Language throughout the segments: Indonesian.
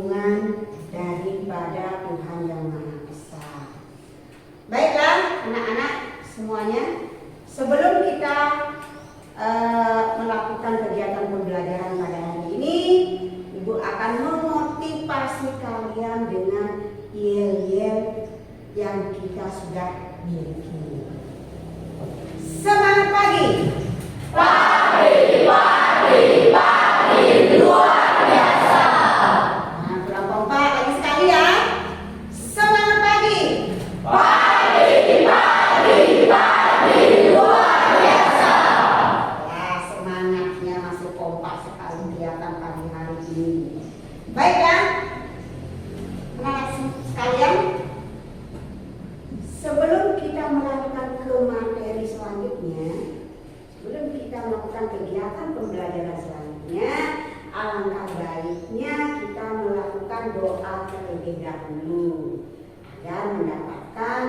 perlindungan daripada Tuhan Yang Maha Esa. Baiklah anak-anak semuanya, sebelum kita melakukan kegiatan pembelajaran pada hari ini, Ibu akan memotivasi kalian dengan yel-yel yang kita sudah miliki. Semangat pagi! Pagi, pagi, pagi, luar biasa. Nah, kurang kompak lagi sekali ya. Semangat pagi! Pagi, pagi, pagi, luar biasa. Ya, semangatnya masih kompak sekali kelihatan pagi hari ini. Baiklah, anak-anak sekalian, sebelum kita melakukan ke materi selanjutnya, sebelum kita melakukan kegiatan pembelajaran selanjutnya, alangkah baiknya kita melakukan doa terlebih dahulu agar mendapatkan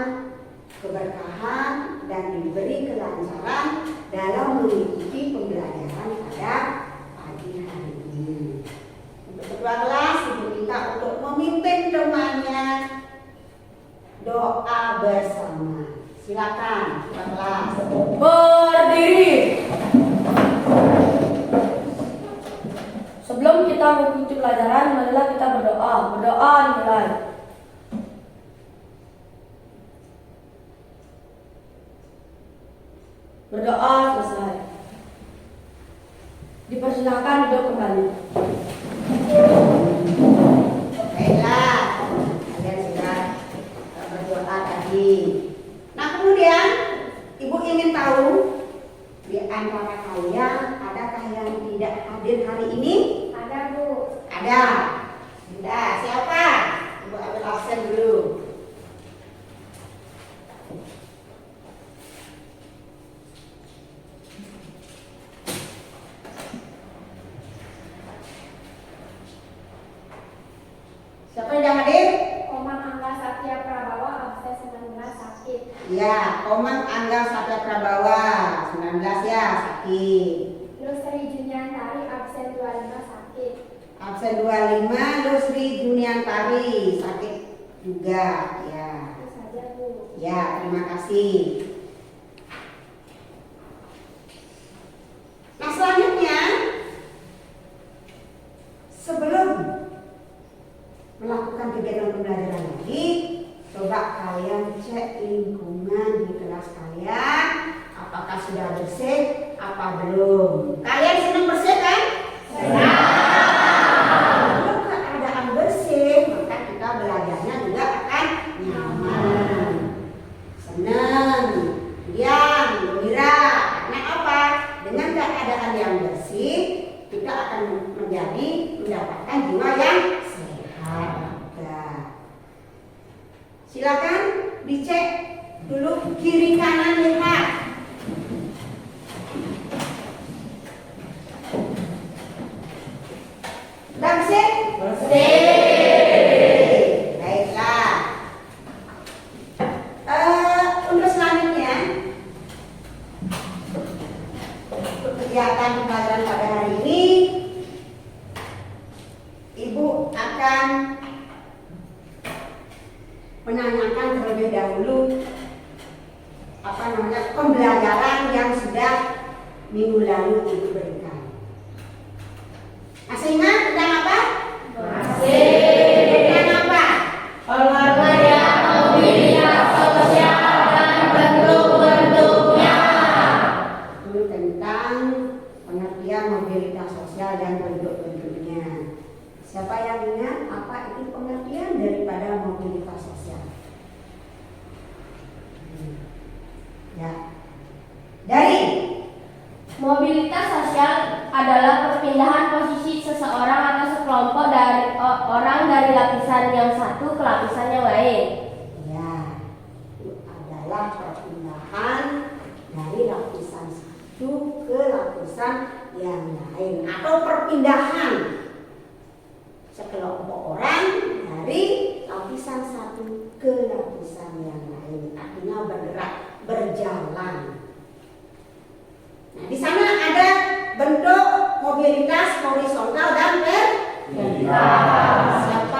keberkahan dan diberi kelancaran dalam mengikuti pembelajaran pada pagi hari ini. Untuk ketua kelas, Ibu minta untuk memimpin temannya doa bersama. Silakan ketua kelas. Berdiri. Sebelum kita mengikuti pelajaran, marilah kita berdoa. Berdoa dimulai. Berdoa selesai. Dipersilakan duduk kembali. Baiklah, kalian sudah berdoa tadi. Nah kemudian Ibu ingin tahu di antara kalian adakah yang tidak hadir hari ini? Ada, Bu. Ada. Sudah, siapa? Ibu ambil absen dulu. Siapa yang tidak hadir? Komang Angga Satya Prabawa, absen 19 sakit. Ya, Komang Angga Satya Prabawa 19 ya, sakit. Lusri Juniantari, absen 25 sakit. Absen 25 Lusri Juniantari sakit juga ya. Itu saja, Bu. Ya, terima kasih. Nah, selanjutnya sebelum melakukan kegiatan pembelajaran lagi, coba kalian cek lingkungan di kelas kalian, apakah sudah bersih apa belum. Kalian senang bersih kan? Kalau keadaan bersih, maka kita belajarnya juga akan nyaman, senang, diam, gembira. Karena apa? Dengan keadaan yang bersih, kita akan mendapatkan jiwa yang sehat. Silakan dicek dulu kiri kanan, lihat. Bersih? Baiklah. Untuk selanjutnya, untuk kegiatan pembelajaran pada hari ini, Ibu akan menanyakan terlebih dahulu pembelajaran yang sudah minggu lalu Ibu berikan. Masih ingat tentang apa? Masih. Tentang apa? Olahraga, mobilitas sosial, dan bentuk-bentuknya. Itu tentang pengertian mobilitas sosial dan bentuk-bentuknya. Siapa yang ingat apa itu pengertian daripada mobilitas sosial? Ya. Dari Mobilitas sosial adalah perpindahan posisi seseorang atau sekelompok dari orang dari lapisan yang satu ke lapisan yang lain. ya, itu adalah perpindahan dari lapisan satu ke lapisan yang lain, atau perpindahan sekelompok orang dari lapisan satu ke lapisan yang lain. Artinya bergerak, berjalan. Nah, di sana ada bentuk mobilitas horizontal dan vertikal. Siapa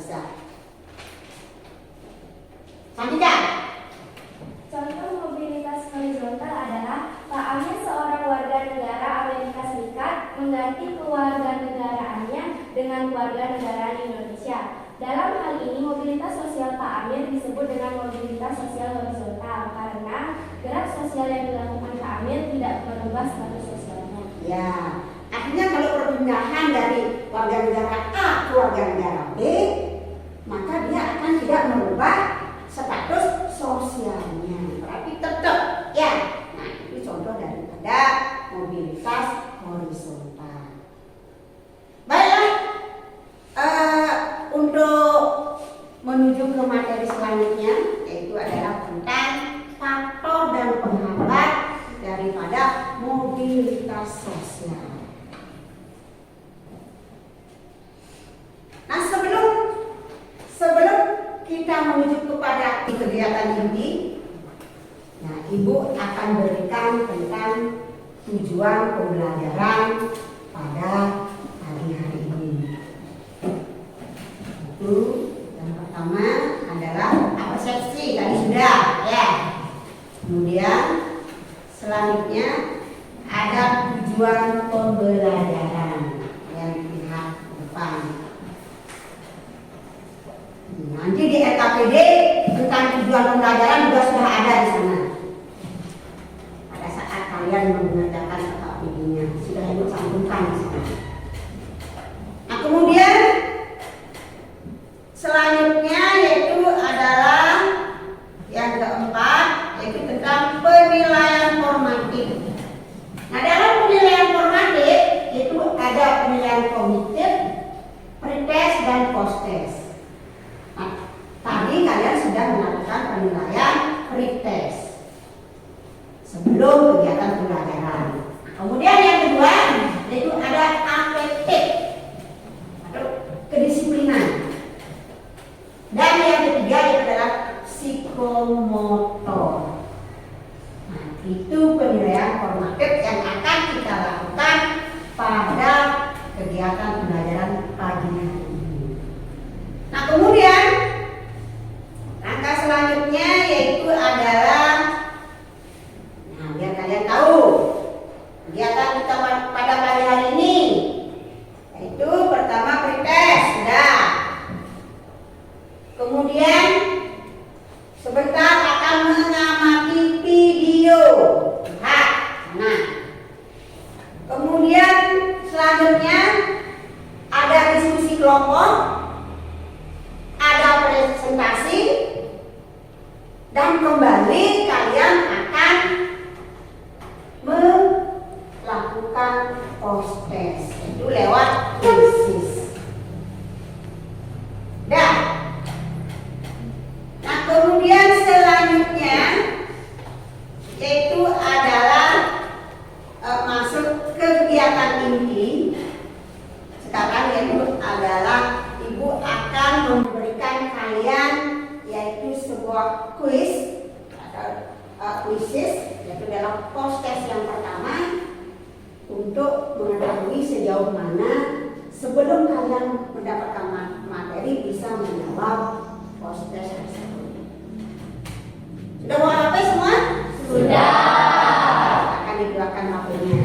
bisa. Selanjutnya. Contoh mobilitas horizontal adalah Pak Amir, seorang warga negara Amerika Serikat, mengganti kewarganegaraannya dengan kewarganegaraan Indonesia. Dalam hal ini, mobilitas sosial Pak Amir disebut dengan mobilitas sosial horizontal karena gerak sosial yang dilakukan Pak Amir tidak merubah status sosialnya. Ya, artinya kalau perpindahan dari warga negara A ke warga negara B, maka dia akan tidak merubah status sosialnya. Berarti tetap, ya. Nah, ini contoh daripada mobilitas horizontal. Baiklah, untuk menuju ke materi selanjutnya, yaitu adalah tentang faktor dan penghambat daripada mobilitas sosial. Nah, sebelum kita menuju kepada kegiatan inti, nah, Ibu akan berikan tentang tujuan pembelajaran pada pagi hari ini. Itu yang pertama adalah persepsi, tadi sudah ya. Kemudian selanjutnya ada tujuan pembelajaran yang pihak depan. Nanti di RKPD tentang tujuan pembelajaran juga sudah ada di sana. Pada saat kalian mengerjakan RKPD-nya sudah Ibu cantumkan di sana. Nah, kemudian selanjutnya yaitu adalah yang keempat, yaitu tentang penilaian formatif. Nah, dalam penilaian formatif itu ada penilaian formatif, pretest dan post-test. Nah, tadi kalian sudah melakukan penilaian pretest sebelum kegiatan pembelajaran. Kemudian yang kedua yaitu ada afektif atau kedisiplinan. Dan yang ketiga itu adalah psikomotor. Nah, itu penilaian formatif yang akan kita lakukan pada kegiatan pembelajaran pagi hari ini. Nah, kemudian langkah selanjutnya yaitu adalah, nah, biar kalian tahu kegiatan kita pada pagi hari ini, yaitu pertama pretest sudah. Kemudian sebentar akan mengamati video. Lihat, nah. Kemudian selanjutnya ada diskusi kelompok, ada presentasi, dan kembali kalian akan melakukan post-test, itu lewat krisis. Nah, kemudian selanjutnya yaitu adalah masuk kegiatan inti. Sekarang yaitu adalah Ibu akan memberikan kalian yaitu sebuah kuis atau kuisis, yaitu dalam post-test yang pertama untuk mengetahui sejauh mana sebelum kalian mendapatkan materi bisa menjawab post-test tersebut. Sudah bawa HP semua? Sudah. Akan dikeluarkan HP-nya.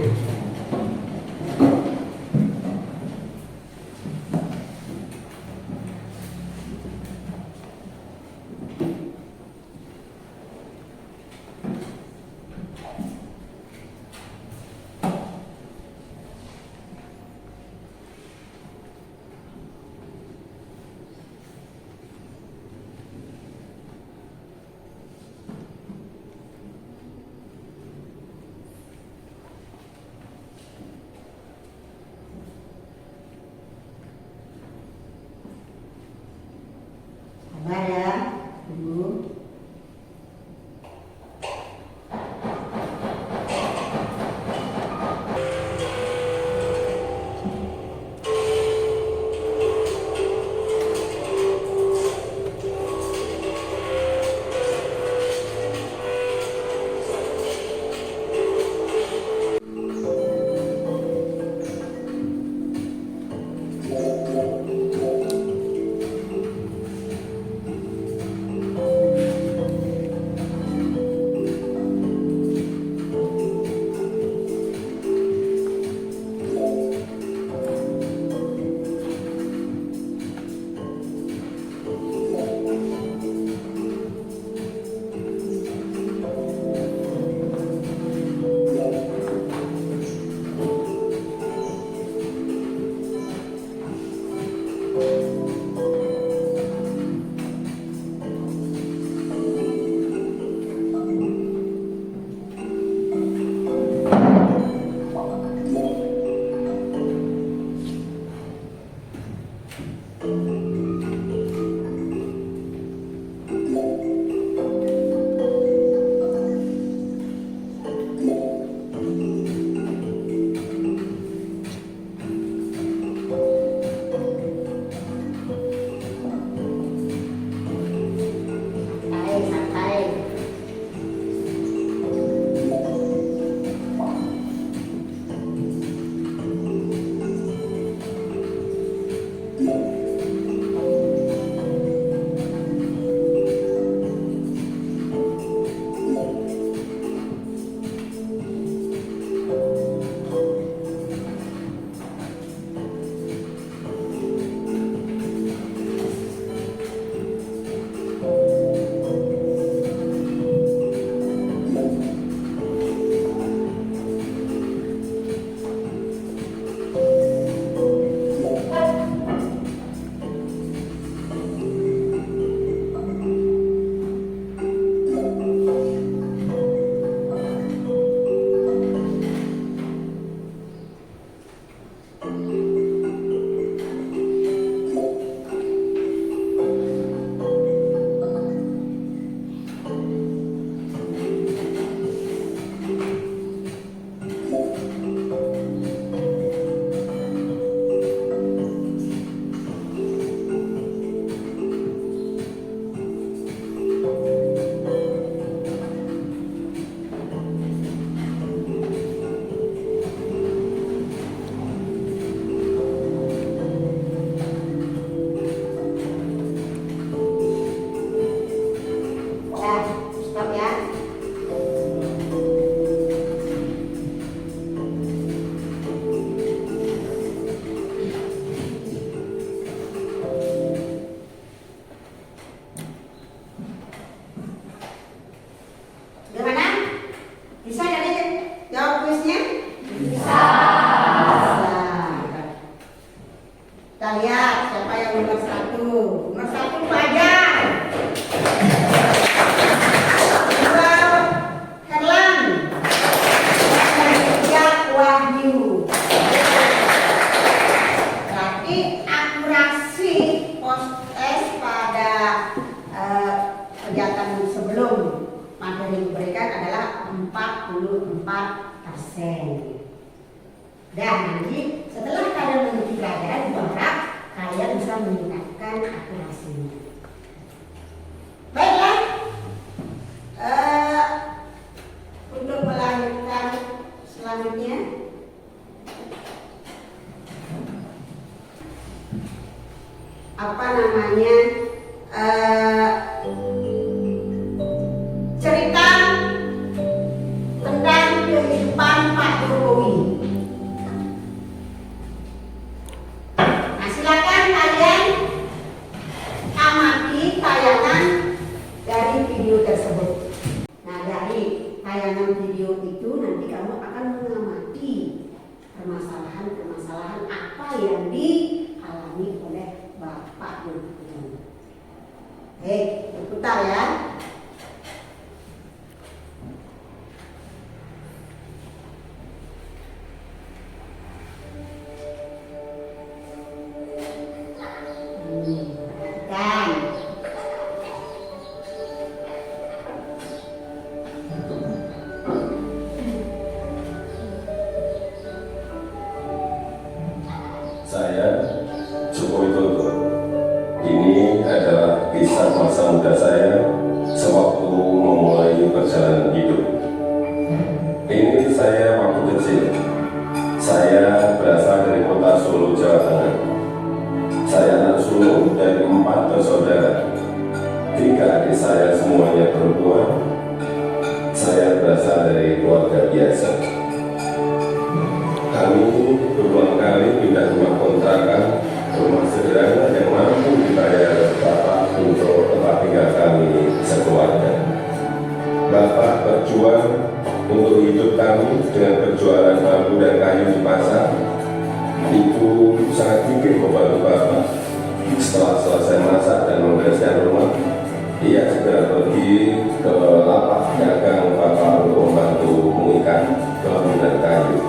adalah 44%. Dan nanti setelah kalian mengikuti pelajaran, berharap kalian bisa meningkatkan akurasinya. Baiklah, untuk melanjutkan selanjutnya, cerita tentang kehidupan Pak Jokowi. Nah, silakan kalian amati tayangan dari video tersebut. Nah, dari tayangan video itu nanti kamu akan mengamati permasalahan-permasalahan apa yang dialami oleh Bapak Jokowi. Berputar ya. Perhatikan. Saya Joko Widodo. Ini adalah kisah masa muda saya sewaktu memulai perjalanan hidup. Ini saya waktu kecil. Saya berasal dari kota Solo, Jawa Tengah. Saya anak sulung dari 4 bersaudara. 3 adik saya semuanya perempuan. Saya berasal dari keluarga biasa. Kami berulang kali pindah rumah kontrakan, rumah sederhana yang mampu dibayar Bapak untuk tempat tinggal kami sekeluarga. Bapak berjuang untuk hidup kami dengan berjualan bambu dan kayu di pasar. Ibu sangat gigih membantu Bapak. Setelah selesai masak dan membereskan rumah, ia segera pergi ke lapak dagang Bapak untuk membantu mengikat bambu dan kayu.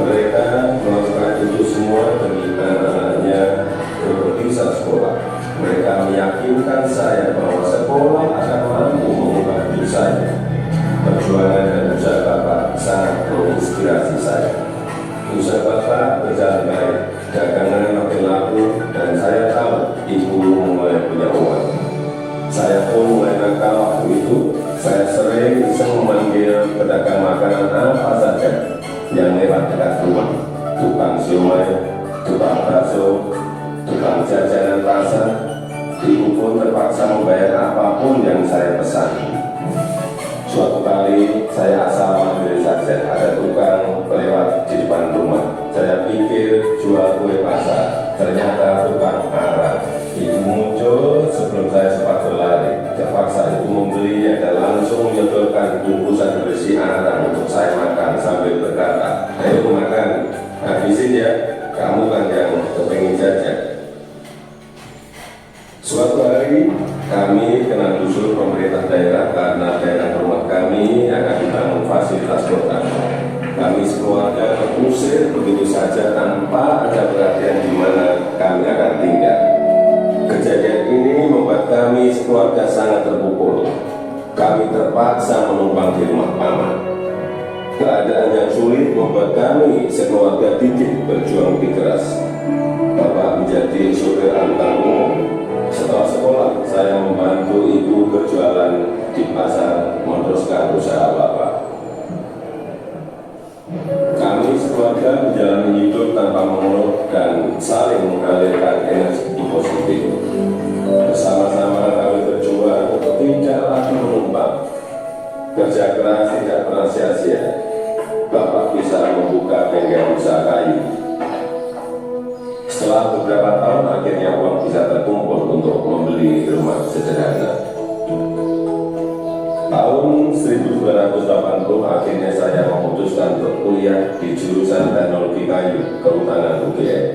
Mereka melakukan itu semua demi anak-anaknya untuk bisa sekolah. Mereka meyakinkan saya bahwa sekolah akan mampu mengubah hidup saya. Perjuangan dan usaha Bapak sangat menginspirasi saya. Usaha Bapak berjalan baik, dagangan makin laku, dan saya tahu Ibu mulai punya uang. Saya pun mulai nakal waktu itu. Saya sering iseng memanggil pedagang makanan apa saja yang lewat dekat rumah, tukang siomay, tukang bakso, tukang jajanan pasar. Ibu pun terpaksa membayar apapun yang saya pesan. Suatu kali saya asal ambil saja ada tukang lewat di depan rumah. Saya pikir jual kue pasar, ternyata tukang arang. Ibu muncul sebelum saya sempat berlari. Terpaksa ibu membelinya dan langsung menyodorkan bungkusan berisi arang untuk saya makan sambil berkata, "Ayo makan, habisin ya, kamu kan yang kepingin jajan." Suatu hari kami kena usul pemerintah daerah karena daerah rumah kami akan dibangun fasilitas kota. Kami sekeluarga terusir begitu saja tanpa ada perhatian di mana kami akan tinggal. Kejadian ini membuat kami sekeluarga sangat terpukul. Kami terpaksa menumpang di rumah paman. Keadaan yang sulit membuat kami sekeluarga gigih berjuang lebih keras. Bapak menjadi supir angkutan umum. Setelah sekolah, saya membantu ibu berjualan di pasar meneruskan usaha Bapak. Kami sekeluarga menjalani hidup tanpa mengeluh dan saling mengalirkan energi positif. Bersama-sama kami berjuang untuk tidak lagi menumpang. Kerja keras tidak pernah sia-sia. Bapak bisa membuka bengkel usaha kayu. Setelah beberapa tahun, akhirnya uang bisa terkumpul untuk membeli rumah sederhana. Tahun 1980, akhirnya saya memutuskan untuk kuliah di jurusan teknologi kayu kehutanan UGM.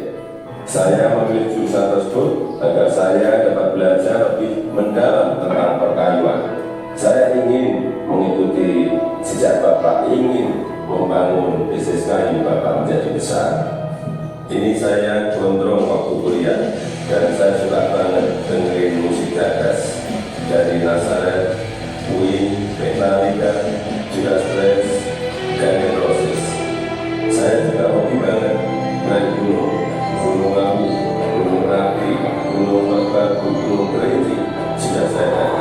Saya memilih jurusan tersebut agar saya dapat belajar lebih mendalam tentang perkayuan. Saya ingin mengikuti jejak Bapak, ingin membangun bisnis kayu Bapak menjadi besar. Ini saya gondrong waktu kuliah dan saya suka banget dengerin musik Gagas dari Nazaret, Queen, Penalika, juga stres, dan neurosis. Saya juga hobi banget naik gunung, Gunung Abu, Gunung Merapi, Gunung Merbabu, Gunung Kerinci, sudah saya naik.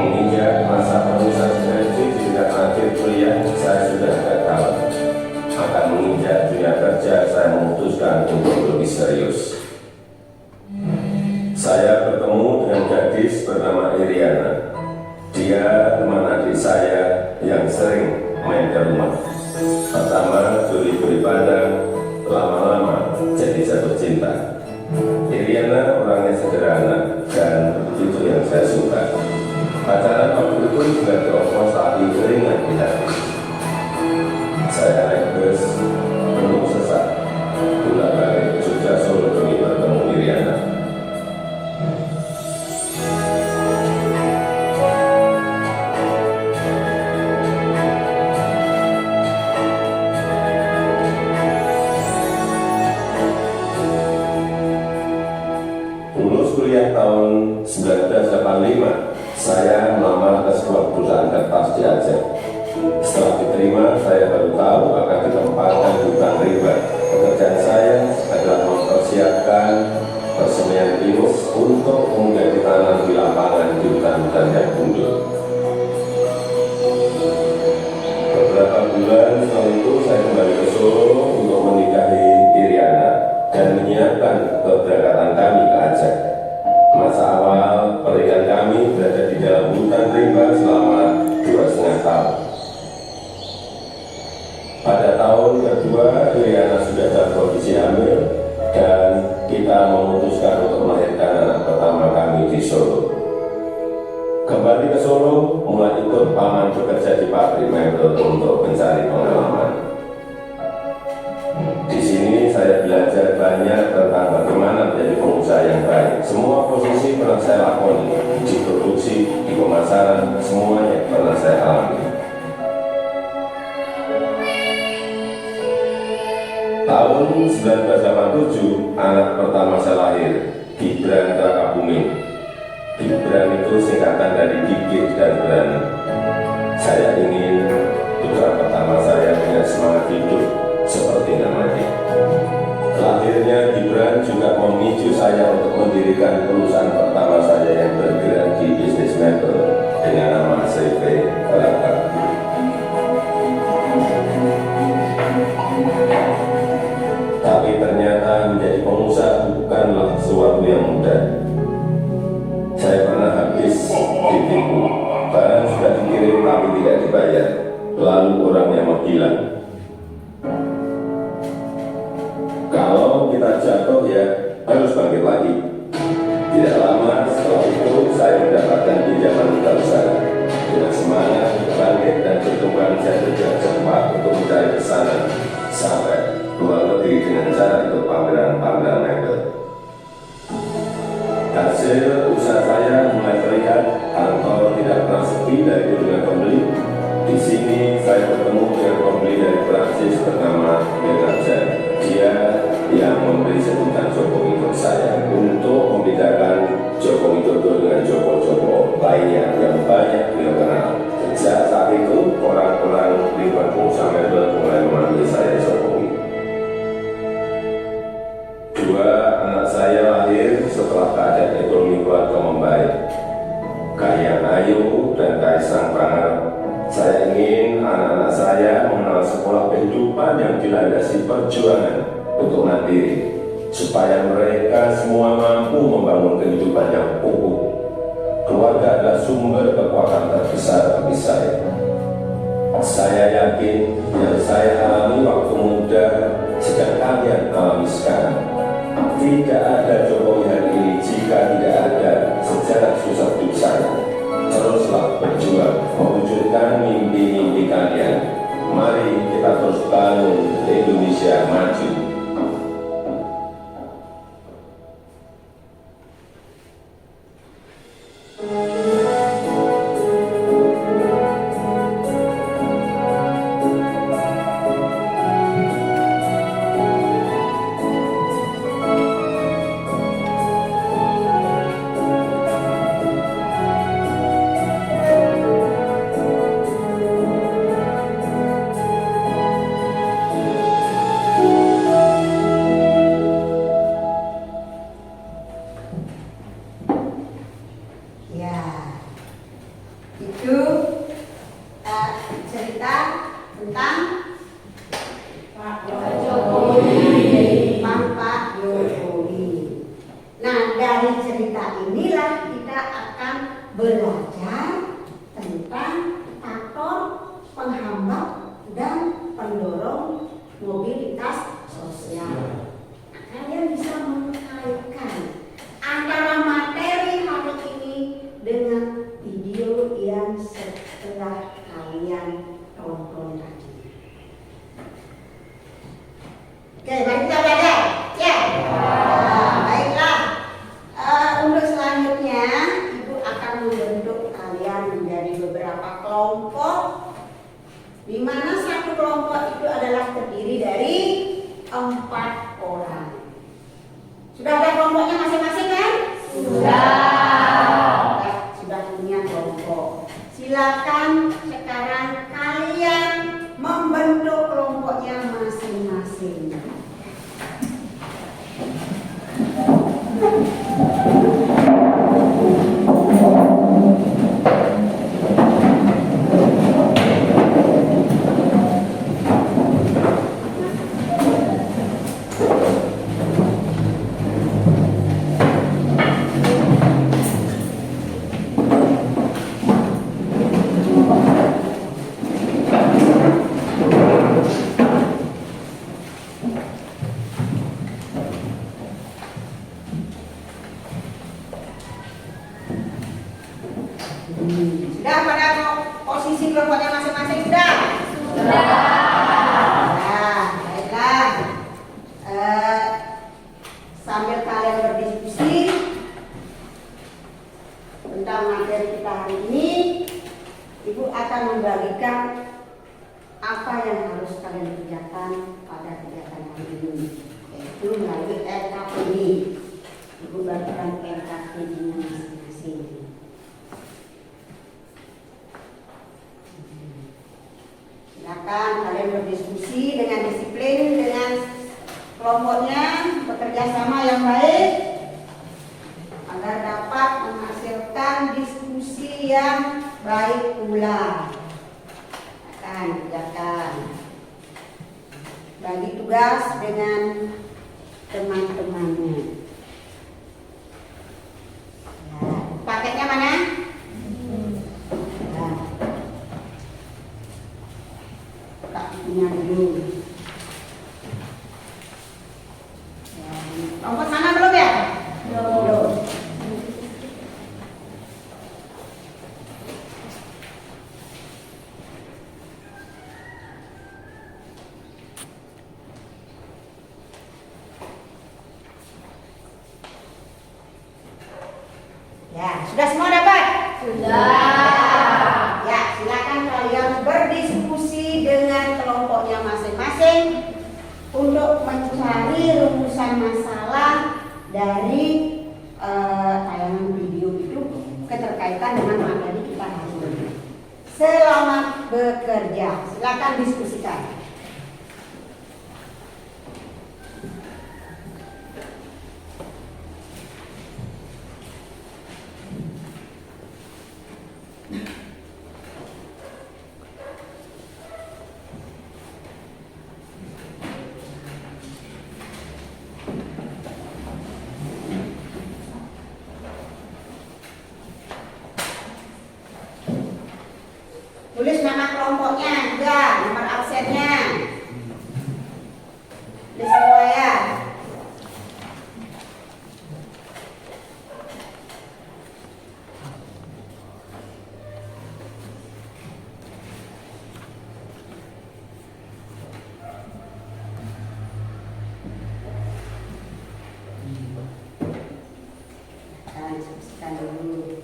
Menginjak masa penulisan skripsi di tingkat akhir kuliah, saya sudah gagal. Akan menginjak dunia kerja, saya memutuskan untuk lebih serius. Saya bertemu dengan gadis bernama Iriana. Dia teman adik saya yang sering main ke rumah. Pertama curi-curi pandang, lama-lama jadi jatuh cinta. Iriana orangnya sederhana dan itu yang saya suka. Pacaran waktu itu juga terpaksa keringat di hati. Saya naik bus penuh sesak, bolak-balik Jogja Solo demi bertemu Iriana. Lulus kuliah tahun 1985, saya melamar ke sebuah perusahaan kertas di Aceh. Setelah diterima, saya baru tahu akan ditempatkan di hutan rimba. Pekerjaan saya adalah mempersiapkan persemian pinus untuk kemudian ditanam di lapangan di hutan-hutan yang gundul. Beberapa bulan setelah itu, saya kembali ke Solo untuk menikahi Iriana dan menyiapkan keberangkatan kami ke Aceh. Masa awal pernikahan kami berada di dalam hutan rimba selama 2,5 tahun. Pada tahun kedua, Iriana sudah dalam kondisi hamil dan kita memutuskan untuk melahirkan anak pertama kami di Solo. Kembali ke Solo, mulai ikut paman bekerja di pabrik mebel untuk mencari pengalaman. Di sini saya belajar banyak tentang bagaimana menjadi pengusaha yang baik. Semua posisi pernah saya lakoni, di produksi, di pemasaran, semuanya pernah saya alami. Tahun 1987, anak pertama saya lahir, Gibran Rakabuming. Gibran itu singkatan dari gigih dan berani. Saya ingin putra pertama saya dengan semangat hidup seperti namanya. Lahirnya Gibran juga memicu saya untuk mendirikan perusahaan pertama saya yang bergerak di bisnis mebel dengan nama CV Kalaka. Tapi ternyata menjadi pengusaha bukanlah sesuatu yang mudah. Saya pernah habis ditipu, barang sudah dikirim tapi tidak dibayar, lalu orangnya menghilang. Kalau kita jatuh ya harus bangkit lagi. Tidak lama setelah itu saya mendapatkan pinjaman besar. Dengan semangat bangkit dan berkembang, saya bergerak cepat untuk mencari pesanan sampai luar negeri dengan cara ikut pameran-pameran mebel. Hasil usaha saya mulai terlihat, kantor tidak pernah sepi dari kunjungan pembeli. Di sini saya bertemu dengan pembeli dari Prancis bernama Bernarjan. Dia yang memberi sebutan Joko Widodo saya untuk membedakan Joko Widodo dengan Joko lainnya yang banyak beliau kenal. Sejak saat itu, orang-orang lingkungan pengusaha mebel mulai memanggil saya Jokowi. Dua anak saya lahir setelah keadaan ekonomi keluarga membaik. Kahiyang Ayu dan Kaisang Pangarep. Saya ingin anak-anak saya mengenal sekolah kehidupan yang dilandasi perjuangan untuk mandiri, supaya mereka semua mampu membangun kehidupan yang kokoh. Keluarga adalah sumber kekuatan terbesar bagi saya. Saya yakin yang saya alami waktu muda sedang kalian alami sekarang. Tidak ada Jokowi hari ini jika tidak ada sejarah susah hidup saya. Teruslah berjuang mewujudkan mimpi-mimpi kalian. Mari kita terus bangun Indonesia maju. setelah kalian tonton tadi. Oke, mari kita belajar. Ya. Baiklah. Untuk selanjutnya, Ibu akan membentuk kalian menjadi beberapa kelompok, di mana satu kelompok itu adalah terdiri dari 4 orang. Sudah ada kelompoknya masing-masing kan? Sudah punya kelompok. Silakan sekarang kalian membentuk kelompoknya masing-masing. Sudah pada posisi kelompoknya masing-masing sudah? Nah, baiklah. Sambil kalian berdiskusi tentang materi kita hari ini, Ibu akan membagikan apa yang harus kalian kerjakan pada kegiatan hari ini, yaitu melalui RKP ini. Ibu bagikan RKP ini masing-masing. Silakan kalian berdiskusi dengan disiplin dengan kelompoknya, bekerja sama yang baik agar dapat menghasilkan diskusi yang baik pula. Akan kerjakan, bagi tugas dengan teman-temannya. Ya, paketnya mana? Punya dulu. Kelompok mana belum ya? Belum. Ya, sudah semua dapat? Sudah. Ya, silakan kalian berdiskusi dengan kelompoknya masing-masing untuk mencari rumusan masalah dari tayangan video itu keterkaitan dengan materi kita hari ini. Selamat bekerja. Silakan diskusikan. Tulis nama kelompoknya juga, nomor absennya. Tulis semua ya. Kita diskusikan dulu.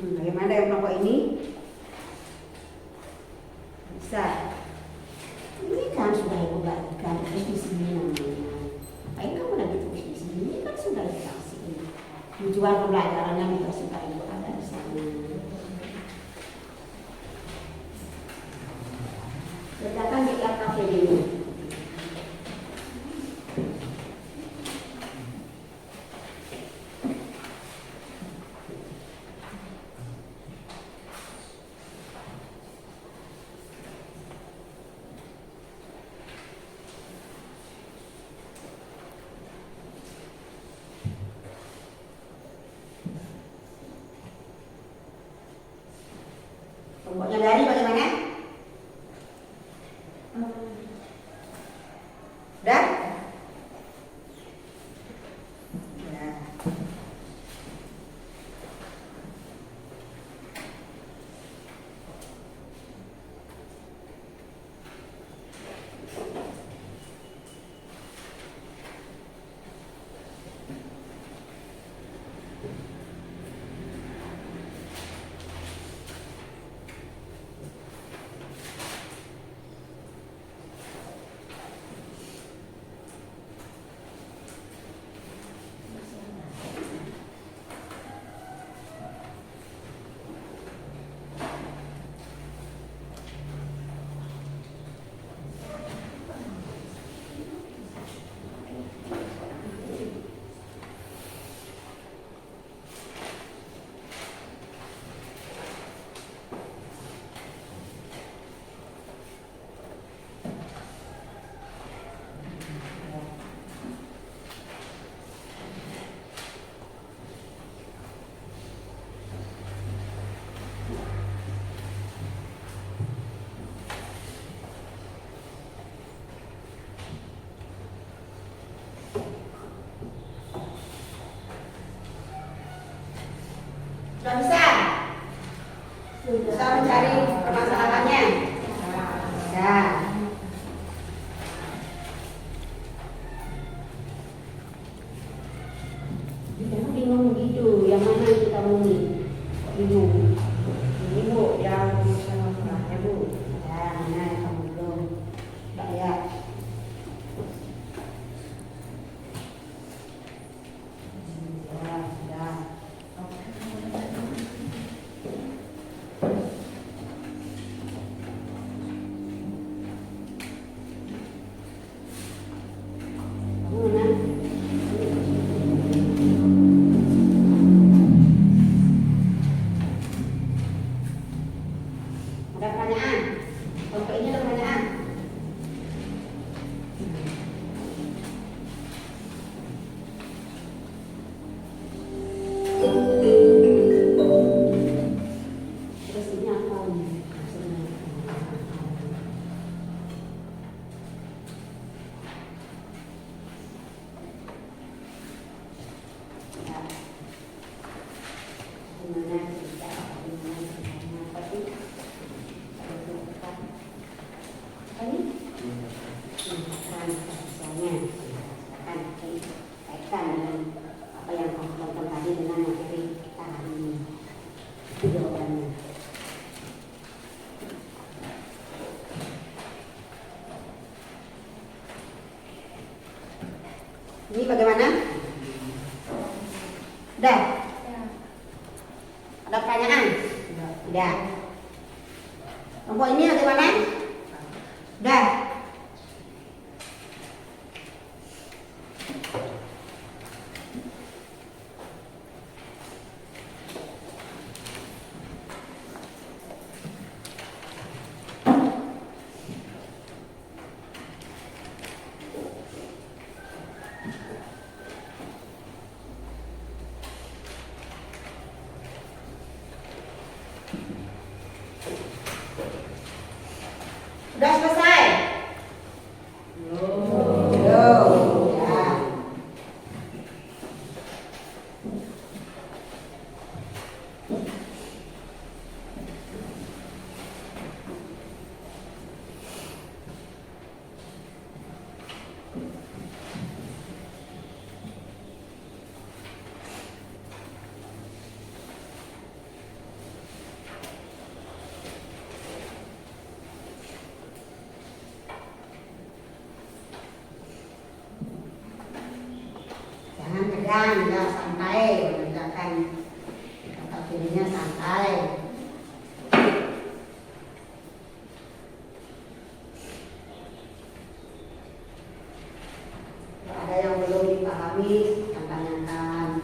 Bagaimana yang kelompok ini? Bisa. Ini kan sudah ibu bagikan terus di sini namanya. Ngapain kamu lagi terus di sini? Ini kan sudah dikasih. Tujuan pembelajarannya juga sudah ibu ada di sana. Letakkan di kafe dulu. Kelompoknya dari bagaimana? Udah? Udah. Sudah bisa? Bisa mencari permasalahannya? Ya. Jangan bingung gitu, yang mana yang kita mau bingung? Ini bu, yang sama surahnya bu. Ya, mana yang kamu belum? Mbak ya. Ada pertanyaan? Untuk ini ada pertanyaan? Terus ini apa nih? Kaitkan dengan apa yang kamu tonton tadi dengan materi kita hari ini. Itu jawabannya. Ini bagaimana? Udah? Ada pertanyaan? Tidak. Kelompok ini bagaimana? Udah? Sudah selesai? Belum. Ya. pegang ya santai, mengerjakan tempat dirinya santai. Kalau ada yang belum dipahami, tanyakan.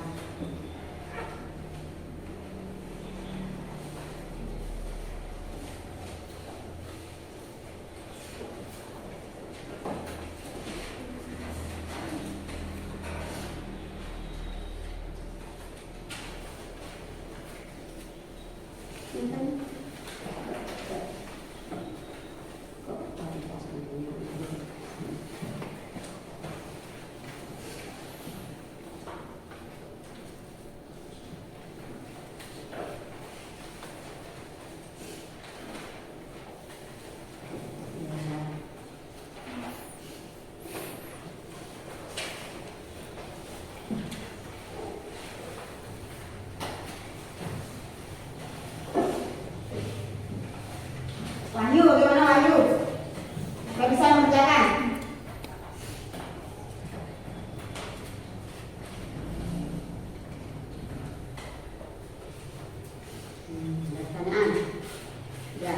Wahyu, bagaimana Wahyu? Nggak bisa mengerjakan? Ada pertanyaan? Ya.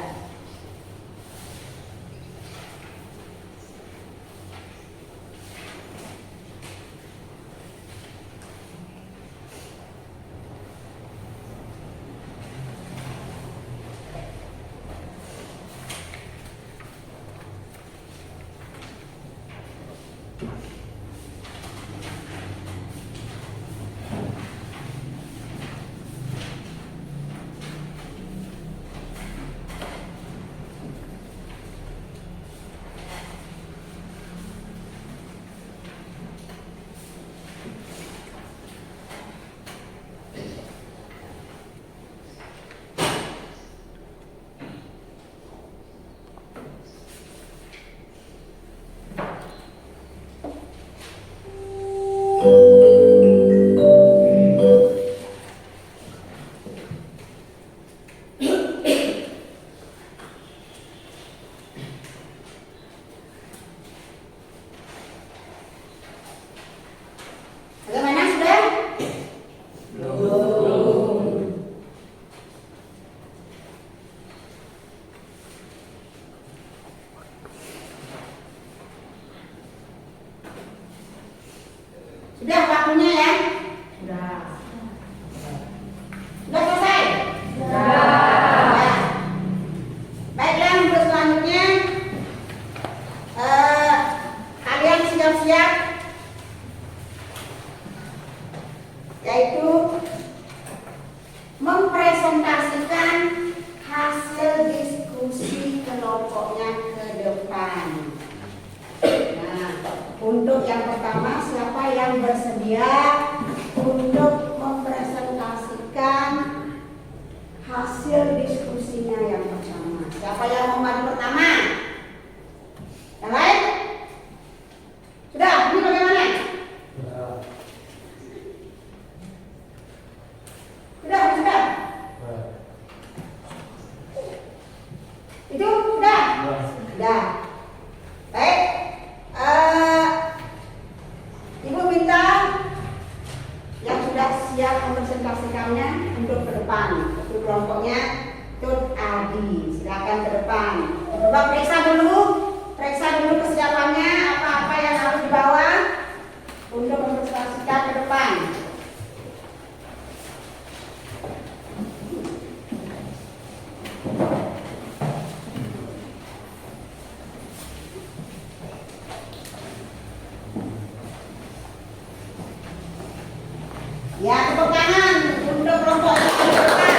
Bagaimana sudah? Sudah waktunya ya? Sudah. Sudah selesai? Sudah. Ya. Baiklah, untuk selanjutnya kalian siap-siap, yaitu mempresentasikan hasil diskusi kelompoknya ke depan. Nah, untuk yang pertama, siapa yang bersedia untuk mempresentasikan hasil diskusinya yang pertama? Siapa yang mau maju pertama? Yang lain? Sudah, ini bagaimana? Sudah. Itu sudah? Sudah. Baik. Ibu minta yang sudah siap mempresentasikannya untuk ke depan. Untuk kelompoknya Tut Adi, silakan ke depan. Coba periksa dulu kesiapannya, apa-apa yang harus dibawa untuk mempresentasikan ke depan. Ya, tepuk tangan untuk kelompok yang ke depan.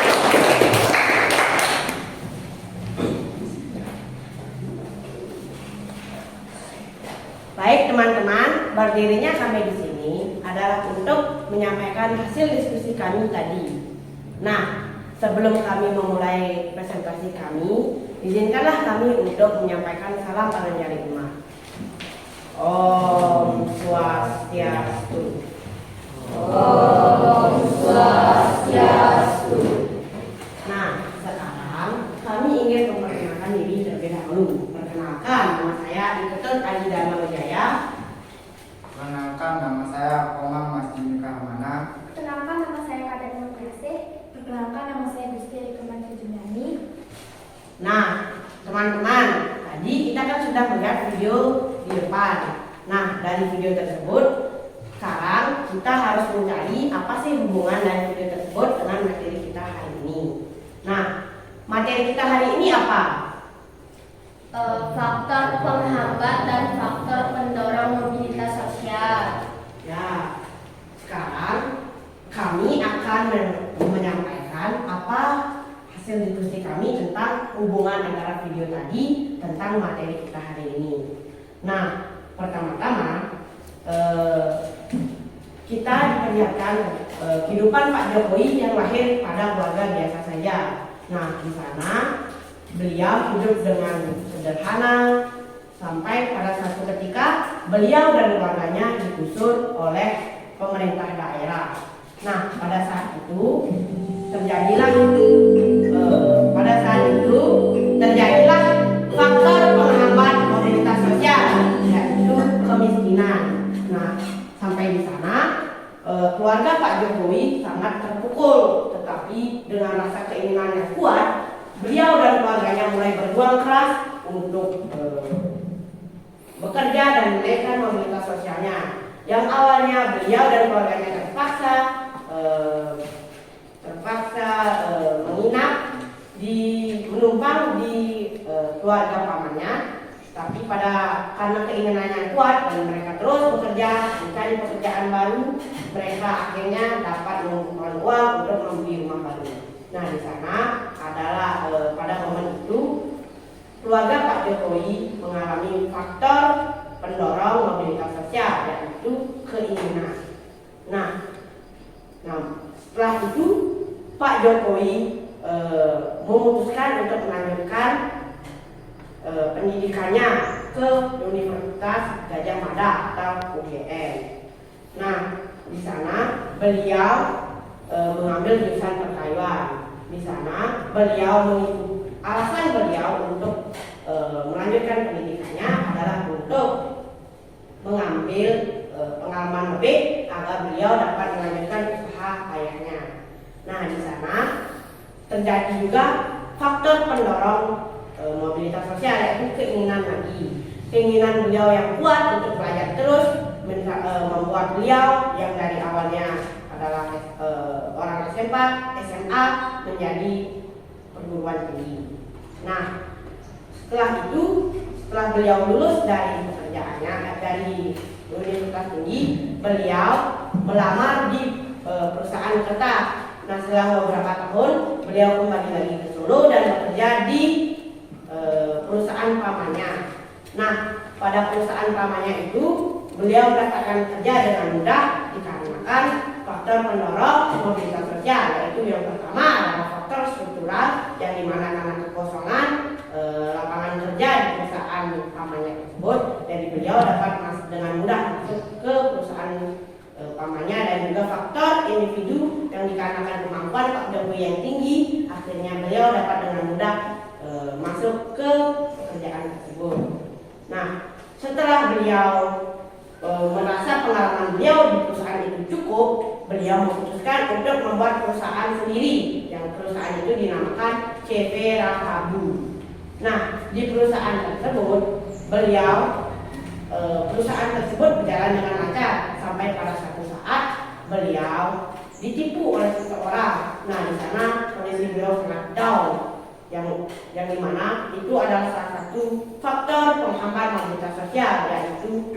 Baik teman-teman, berdirinya kami di sini adalah untuk menyampaikan hasil diskusi kami tadi. Nah, sebelum kami memulai presentasi kami, izinkanlah kami untuk menyampaikan salam Pangandaran. Om Swastiastu. Om Swastiastu. Nah, sekarang kami ingin memperkenalkan diri terlebih dahulu. Perkenalkan, nama saya Iketut Adi Dharma Wijaya. Perkenalkan, nama saya Komang Mas Jimika video di depan. Nah, dari video tersebut sekarang kita harus mencari apa sih hubungan dari video tersebut dengan materi kita hari ini. Nah, materi kita hari ini apa? Faktor penghambat dan faktor pendorong mobilitas sosial. Ya, sekarang kami akan menyampaikan apa hasil diskusi kami tentang hubungan antara video tadi tentang materi kita hari ini. Nah, pertama-tama kita diperlihatkan kehidupan Pak Jokowi yang lahir pada keluarga biasa saja. Nah, di sana beliau hidup dengan sederhana sampai pada suatu ketika beliau dan keluarganya digusur oleh pemerintah daerah. Nah, pada saat itu terjadilah faktor penghambat mobilitas sosial, yaitu kemiskinan. Nah, sampai di sana keluarga Pak Jokowi sangat terpukul, tetapi dengan rasa keinginan yang kuat, beliau dan keluarganya mulai berjuang keras untuk bekerja dan menaikkan mobilitas sosialnya. Yang awalnya beliau dan keluarganya terpaksa menginap menumpang di keluarga pamannya, tapi karena keinginannya yang kuat dan mereka terus bekerja mencari pekerjaan baru, mereka akhirnya dapat mengumpulkan uang untuk membeli rumah baru. Nah, di sana adalah pada momen itu keluarga Pak Jokowi mengalami faktor pendorong mobilitas sosial, yaitu keinginan. Nah, setelah itu Pak Jokowi memutuskan untuk melanjutkan pendidikannya ke Universitas Gadjah Mada atau UGM. Nah, di sana beliau mengambil jurusan perkayuan. Di sana alasan beliau untuk melanjutkan pendidikannya adalah untuk mengambil pengalaman lebih agar beliau dapat melanjutkan usaha ayahnya. Nah, di sana terjadi juga faktor pendorong mobilitas sosial, yaitu keinginan lagi. Keinginan beliau yang kuat untuk belajar terus membuat beliau yang dari awalnya adalah orang SMA menjadi perguruan tinggi. Nah, setelah beliau lulus dari pekerjaannya dari universitas tinggi, beliau melamar di perusahaan kertas. Nah, setelah beberapa tahun beliau kembali lagi ke Solo dan bekerja di perusahaan pamannya. Nah, pada perusahaan pamannya itu beliau mendapatkan kerja dengan mudah dikarenakan faktor pendorong mobilitas sosial, yaitu yang pertama adalah faktor struktural, yang dimana karena kekosongan lapangan kerja di perusahaan pamannya tersebut, jadi beliau dapat dengan mudah masuk ke perusahaan pamannya, dan juga faktor individu yang dikarenakan kemampuan Pak Jokowi yang tinggi, akhirnya beliau dapat dengan mudah masuk ke pekerjaan tersebut. Nah, setelah beliau merasa pengalaman beliau di perusahaan itu cukup, beliau memutuskan untuk membuat perusahaan sendiri, yang perusahaan itu dinamakan CV Rahabu. Nah, di perusahaan tersebut perusahaan tersebut berjalan dengan lancar sampai pada suatu saat beliau ditipu oleh seseorang. Nah, di sana kondisi beliau sangat down, yang dimana itu adalah salah satu faktor penghambat mobilitas sosial, yaitu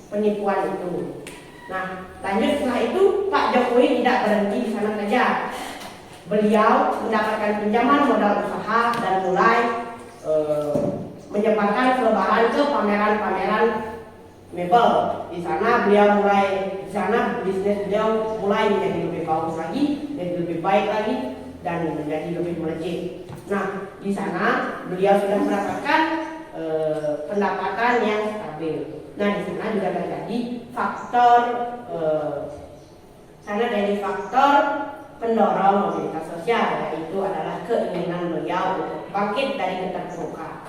penipuan itu. Nah, lanjut setelah itu Pak Jokowi tidak berhenti di sana saja. Beliau mendapatkan pinjaman modal usaha dan mulai menyebarkan selebaran ke pameran-pameran mebel. Di sana bisnis beliau mulai menjadi lebih bagus lagi, menjadi lebih baik lagi, dan menjadi lebih melejit. Nah, di sana beliau sudah mendapatkan pendapatan yang stabil. Nah, di sana juga terjadi faktor pendorong mobilitas sosial, yaitu adalah keinginan beliau untuk bangkit dari keterpurukan.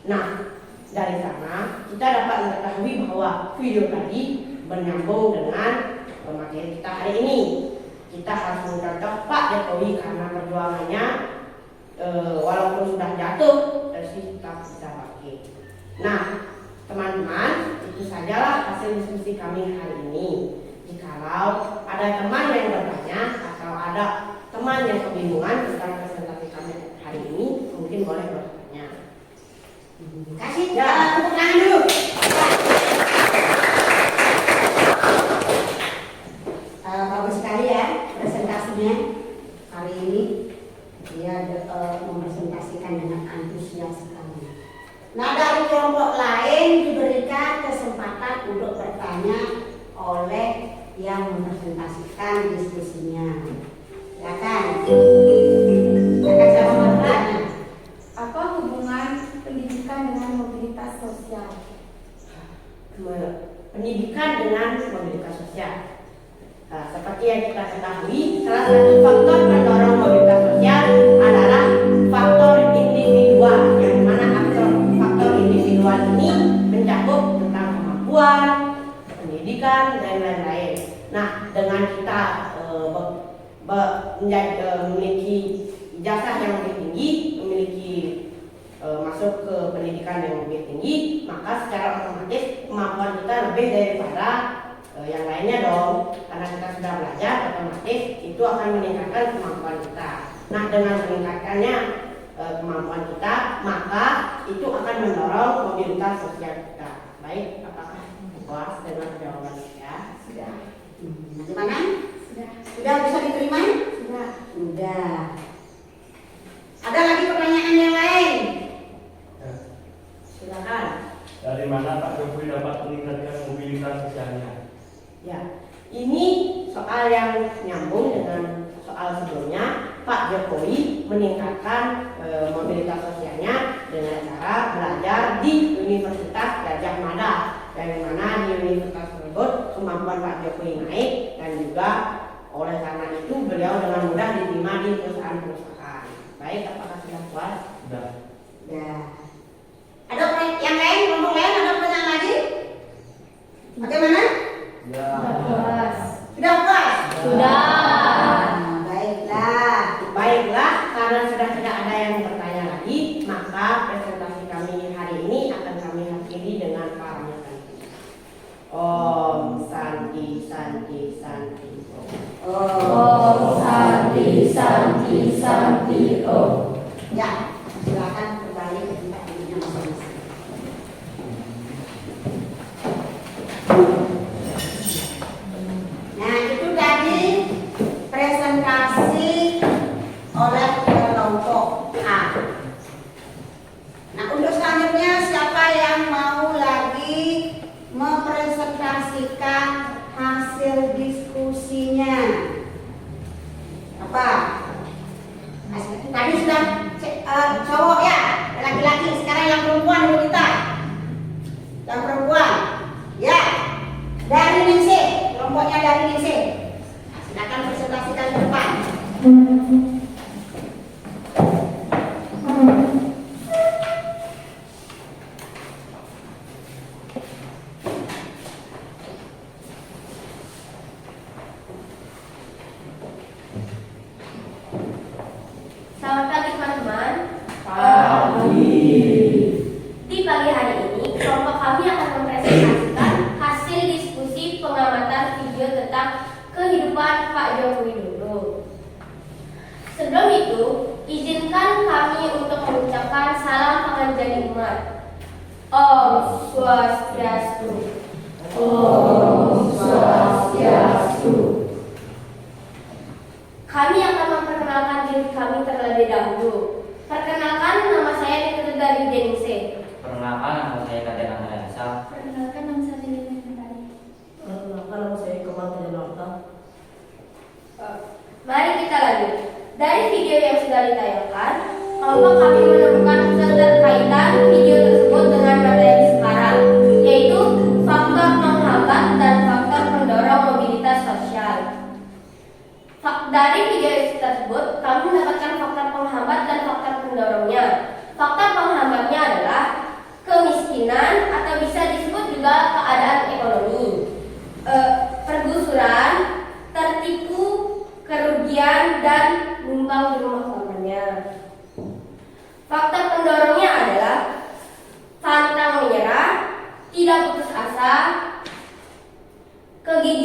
Nah, dari sana kita dapat mengetahui bahwa video tadi menyambung dengan materi kita hari ini. Kita harus mencontoh Pak Jokowi karena perjuangannya walaupun sudah jatuh, tetap bisa bangkit. Nah, hasil diskusi kami hari ini. Jikalau ada teman yang bertanya atau ada teman yang kebingungan tentang presentasi kami hari ini, mungkin boleh bertanya. Kasih Ya. tepuk tangan dulu. Bagus sekali ya presentasinya hari ini. Dia mempresentasikan dengan antusias sekali. Nah, dari kelompok lain diberikan kesempatan untuk bertanya oleh yang mempresentasikan diskusinya. Silakan. Silakan siapa mau bertanya? Apa hubungan pendidikan dengan mobilitas sosial? Pendidikan dengan mobilitas sosial. Nah, seperti yang kita ketahui, salah satu faktor pendorong mobilitas sosial adalah faktor individual, yang mana faktor individual ini mencakup tentang kemampuan, pendidikan, dan lain-lain. Nah, dengan kita memiliki ijazah yang lebih tinggi, memiliki masuk ke pendidikan yang lebih tinggi, maka secara otomatis kemampuan kita lebih daripada yang lainnya dong. Karena kita sudah belajar, otomatis itu akan meningkatkan kemampuan kita. Nah, dengan meningkatkannya kemampuan kita, maka itu akan mendorong mobilitas sosial kita. Baik, apakah puas dengan jawaban saya? Sudah. Bagaimana? Sudah. Sudah bisa diterima? Sudah. Sudah. Ada lagi pertanyaan yang lain? Silakan. Dari mana Pak Jokowi dapat meningkatkan mobilitas sosialnya? Ya, ini soal yang nyambung dengan soal sebelumnya. Pak Jokowi meningkatkan mobilitas sosialnya dengan cara belajar di Universitas Gadjah Mada, yang mana di universitas tersebut kemampuan Pak Jokowi naik, dan juga oleh karena itu beliau dengan mudah diterima di perusahaan-perusahaan. Baik, apakah sudah puas? Sudah. Ya. Ada yang lain, kelompok lain, ada pertanyaan lagi? Bagaimana? Ya. Puas. Sudah puas? Sudah. Baiklah. Baiklah, karena sudah tidak ada yang bertanya lagi, maka presentasi kami hari ini akan kami akhiri dengan pamit. Om Santi Santi Santi Om. Om Santi Santi Santi Om. Ya, silakan kembali ke tempat duduknya masing-masing. Nah, itu tadi presentasi oleh kelompok A. Nah, untuk selanjutnya siapa yang mau lagi mempresentasikan hasil diskusinya? Apa? Tadi sudah cowok ya, laki-laki. Sekarang yang perempuan dulu kita. Yang perempuan, ya. Dari Ningsih, kelompoknya dari Ningsih. Nah, silakan presentasikan ke depan. Selamat pagi teman-teman. Pagi. Di pagi hari ini, kelompok kami akan mempresentasikan hasil diskusi pengamatan video tentang kehidupan Pak Joko Widodo. Sebelum itu, izinkan kami untuk mengucapkan salam penganjani umat. Om Swastiastu. Om Swastiastu. Kami akan memperkenalkan diri kami terlebih dahulu. Perkenalkan, nama saya Nita dari Deningsih. Perkenalkan, nama saya Kadek Andreasa. Perkenalkan, nama saya Lili Mentari. Nama saya Kemal Tejanota. Mari kita lanjut. Dari video yang sudah ditayangkan, kelompok kami menemukan keterkaitan video tersebut dengan materi sekarang, yaitu faktor penghambat dan faktor pendorong mobilitas sosial. Dari video tersebut, kami mendapatkan faktor penghambat dan faktor pendorongnya. Faktor penghambatnya adalah kemiskinan atau bisa disebut juga keadaan ekonomi, pergusuran, tertipu, kerugian, dan numpang di rumah temannya. Faktor pendorongnya adalah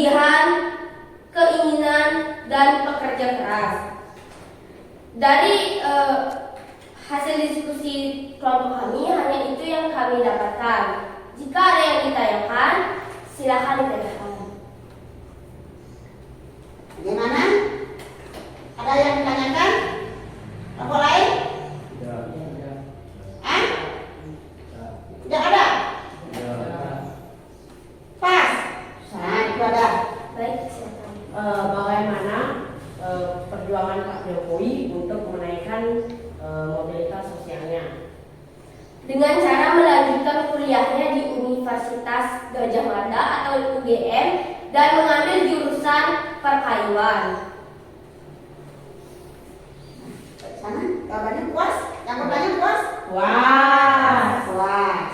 kegigihan, keinginan, dan pekerja keras. Dari hasil diskusi kelompok kami, hanya itu yang kami dapatkan. Jika ada yang ditanyakan, silakan ditanyakan. Bagaimana? Ada yang ditanyakan? Kelompok lain? Hah? Tidak ada? Pas? Nah, itu ada. Baik, silakan. Bagaimana perjuangan Pak Jokowi untuk menaikkan mobilitas sosialnya? Dengan cara melanjutkan kuliahnya di Universitas Gadjah Mada atau UGM dan mengambil jurusan perkayuan. Sana, jawabannya puas? Yang bertanya puas? Wah, Puas.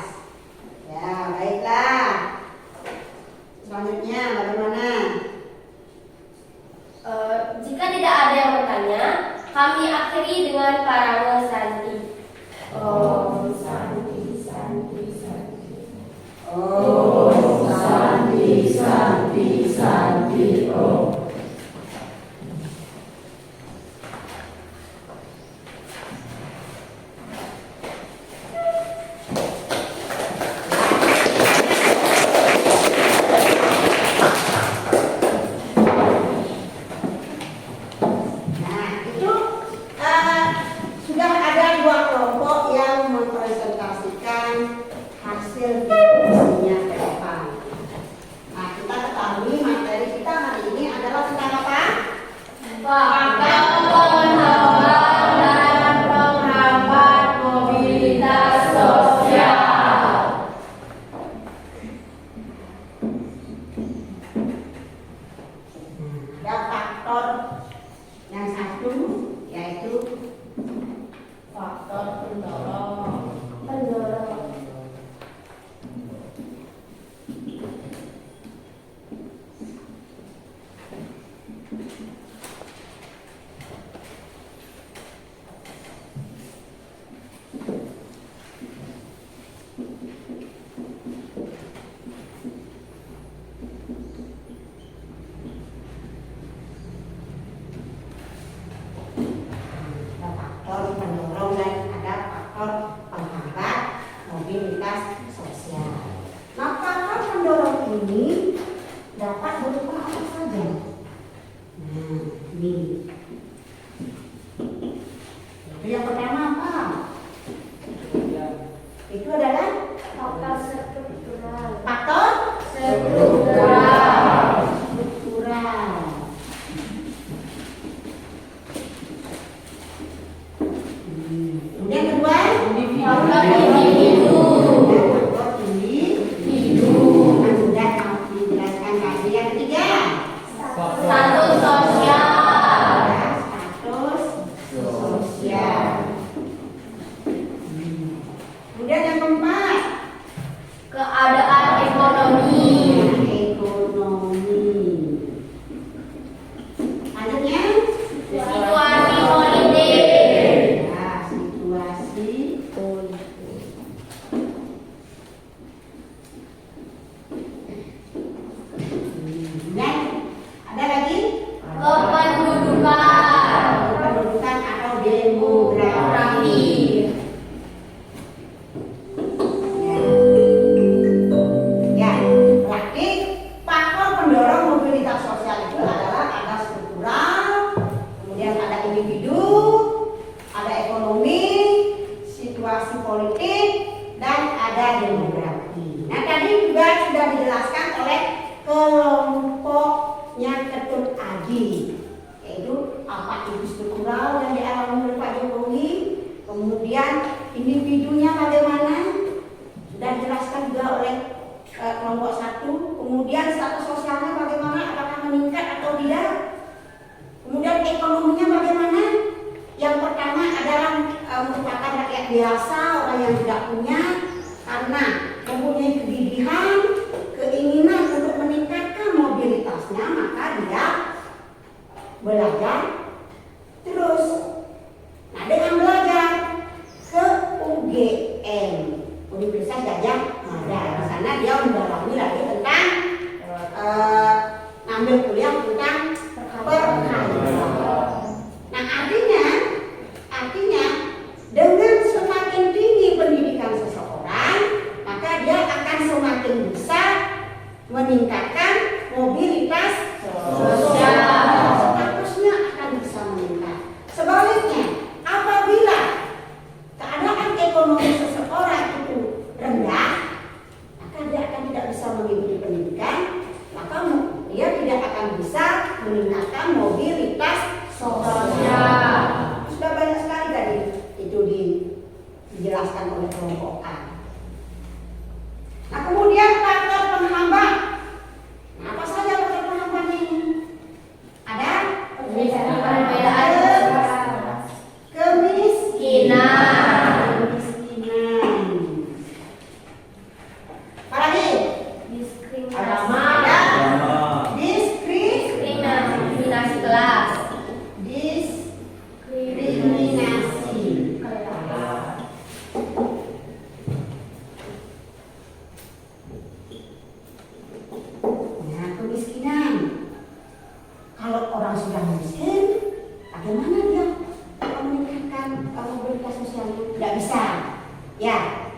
Ya, baiklah. Selanjutnya bagaimana? Jika tidak ada yang bertanya, kami akhiri dengan paralel santi. Om Santi Santi Santi. Om Santi Santi Santi Om. Nah, itu sudah ada dua kelompok yang mempresentasikan hasil diskusinya ke depan. Nah, kita ketahui materi kita hari ini adalah tentang apa? Faktor penghambat dan penghambat mobilitas sosial. Ada faktor yang satu yaitu faktor pendorong. Pendorong. ada faktor pendorong dan ada faktor penghambat mobilitas sosial. Nah, faktor pendorong ini dapat berupa apa saja? Nah, ini. Yang pertama apa? Itu adalah Faktor struktural. faktor Struktural. struktural. Kemudian kedua, Faktor individu. faktor individu. Yang sudah dijelaskan tadi. Yang ketiga, Status sosial. status sosial. Kemudian yang keempat, Keadaan ekonomi. ekonomi. Selanjutnya, Situasi politik. ya, situasi politik. Dan ada lagi Kependudukan. kependudukan atau demografi. Ya, berarti faktor pendorong mobilitas sosial itu adalah ada struktural, kemudian ada individu, ada ekonomi, situasi politik, dan ada demografi. Nah, tadi juga sudah dijelaskan oleh kelompoknya Ketut Adi, yaitu apa itu struktural yang dialami oleh Pak Jokowi, kemudian individunya bagaimana, sudah dijelaskan juga oleh kelompok satu, kemudian status sosialnya bagaimana, apakah meningkat atau tidak, kemudian ekonominya bagaimana. Yang pertama adalah merupakan rakyat biasa, orang yang tidak punya, karena mempunyai kegigihan, keinginan untuk meningkatkan mobilitasnya, maka dia belajar terus. Nah, dengan belajar ke UGM, Universitas Gadjah Mada, di sana dia mendalami lagi tentang dijelaskan oleh kelompok A. Nah, kemudian faktor penghambat. Nah, apa saja faktor penghambat ini? Ada Perbedaan kemiskinan. Apa lagi? diskriminasi Ada Sama. diskriminasi kelas diskriminasi. Nah, kemiskinan. Kalau orang sudah miskin, bagaimana dia meningkatkan mobilitas sosialnya? Tidak bisa, ya.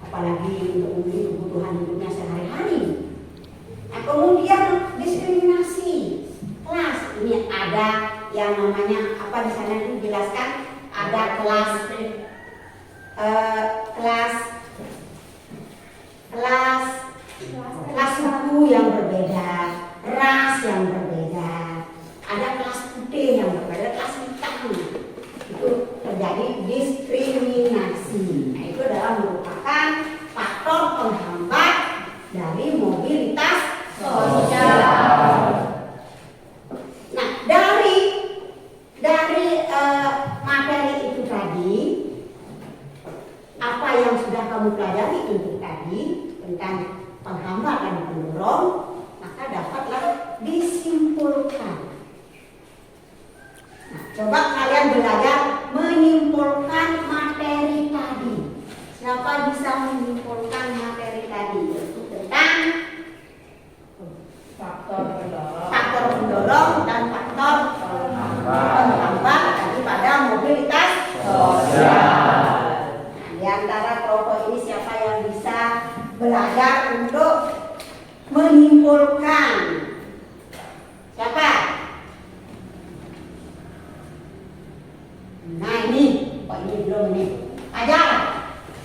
Apalagi untuk memenuhi kebutuhan hidupnya sehari-hari. Nah, kemudian diskriminasi kelas. Ini ada yang namanya apa di sana itu dijelaskan, ada kelas suku yang berbeda, ras yang berbeda, ada kelas putih yang berbeda, kelas hitam. Itu terjadi diskriminasi. Nah, itu adalah merupakan faktor penghambat dari mobilitas sosial. Nah, dari materi itu tadi, apa yang sudah kamu pelajari untuk tadi tentang penghambat dan pendorong, maka dapatlah disimpulkan. Nah, coba kalian belajar menyimpulkan materi tadi. Siapa bisa menyimpulkan materi tadi? Yaitu tentang Faktor pendorong dan faktor penghambat daripada mobilitas sosial. Nah, di antara kelompok ini siapa yang bisa belajar untuk menyimpulkan? Siapa? Nah, ini, kok ini belum ini? Ajar.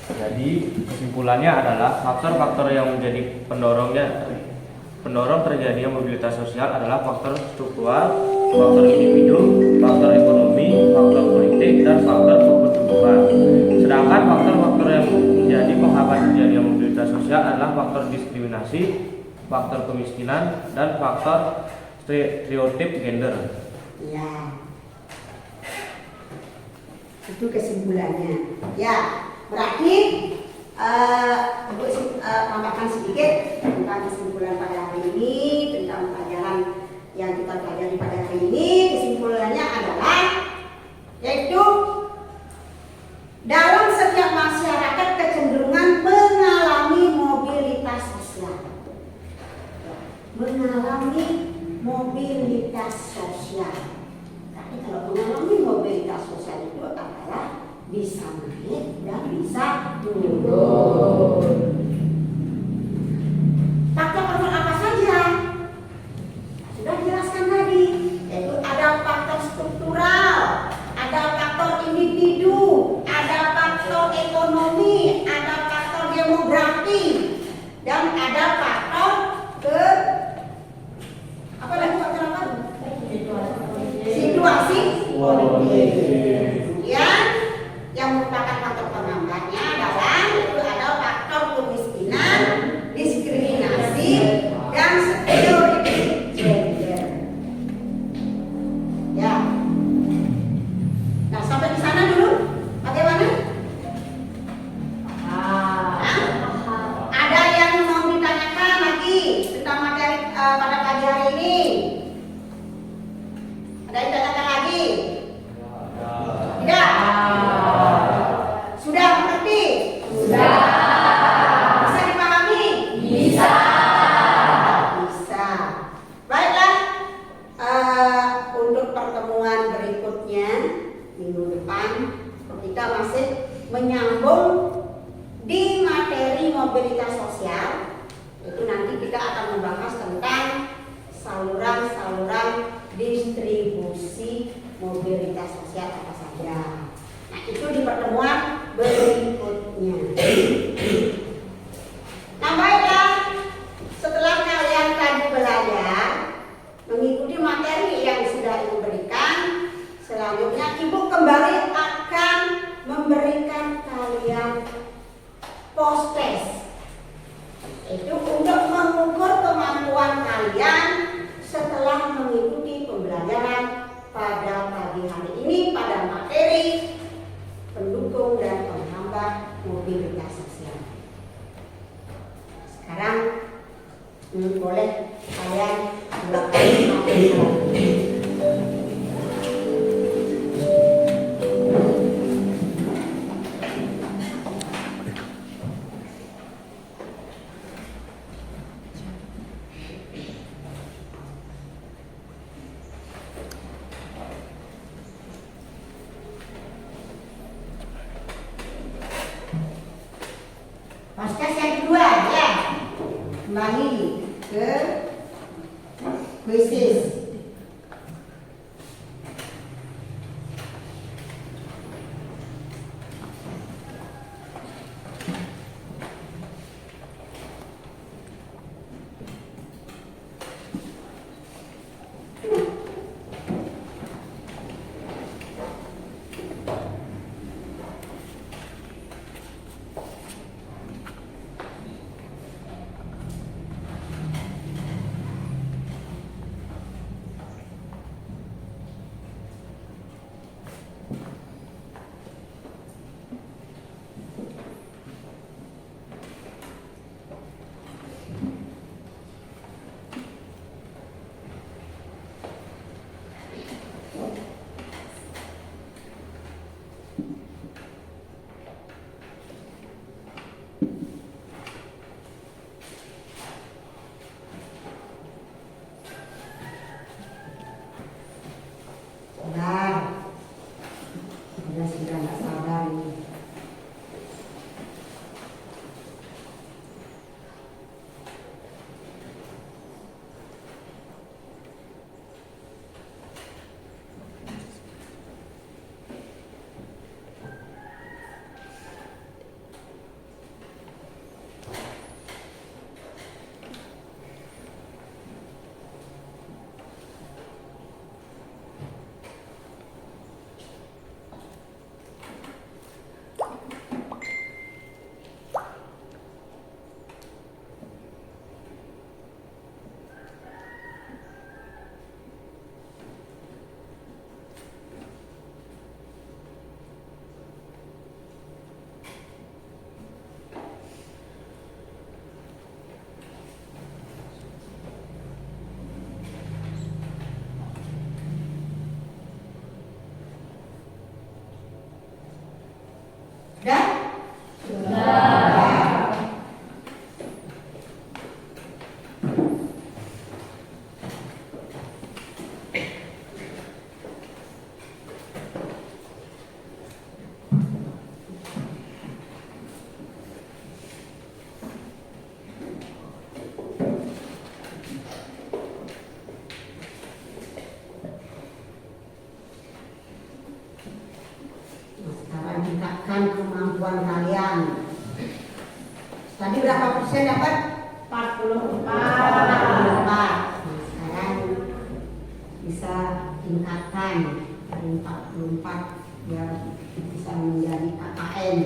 Jadi kesimpulannya adalah faktor-faktor yang menjadi pendorong terjadinya mobilitas sosial adalah faktor struktural, faktor individu, faktor ekonomi, faktor politik, dan faktor kebutuhan. Sedangkan faktor-faktor yang menjadi penghambat terjadinya mobilitas sosial adalah faktor diskriminasi, faktor kemiskinan, dan faktor stereotip gender. Ya, itu kesimpulannya. Ya, berarti untuk tambahkan sedikit tentang kesimpulan pada hari ini, tentang pelajaran yang kita pelajari pada hari ini. Kesimpulannya adalah yaitu dalam setiap masyarakat kecenderungan mengalami mobilitas sosial. Mengalami mobilitas sosial. Tapi kalau mengalami mobilitas sosial itu adalah bisa naik dan bisa turun. Faktor-faktor apa saja? Sudah dijelaskan tadi, yaitu ada faktor struktural, ada faktor individu, ada faktor ekonomi, ada faktor demografi, dan ada faktor apa lagi faktor apa? Situasi politik. Ya, yang merupakan faktor penghambatnya adalah itu ada faktor kemiskinan, diskriminasi, dan stereotip gender. Ya. Nah, sampai di sana dulu. Bagaimana? Ada yang mau ditanyakan lagi tentang materi pada pagi hari ini? Ada yang ditanyakan lagi? Tidak? Sudah mengerti? Sudah. Bisa dipahami? Bisa. Bisa. Baiklah, untuk pertemuan berikutnya minggu depan kita masih menyambung di materi mobilitas sosial. Itu nanti kita akan membahas tentang saluran-saluran distribusi mobilitas sosial apa saja. Nah, itu di pertemuan berikutnya. Nah, baiklah, setelah kalian tadi belajar mengikuti materi yang sudah Ibu berikan, selanjutnya Ibu kembali akan memberikan kalian mobilitas sosial. Sekarang boleh kalian melakukan materi. Paskas yang kedua ya, kembali ke kuisis. Sudah nggak sabar ini. Sekarang tingkatkan kemampuan kalian. Tadi berapa persen dapat? 44. Nah, sekarang bisa tingkatkan dari 44 biar bisa menjadi KKN.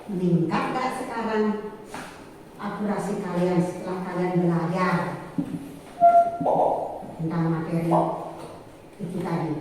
Meningkat gak sekarang akurasi kalian setelah kalian belajar tentang materi itu tadi?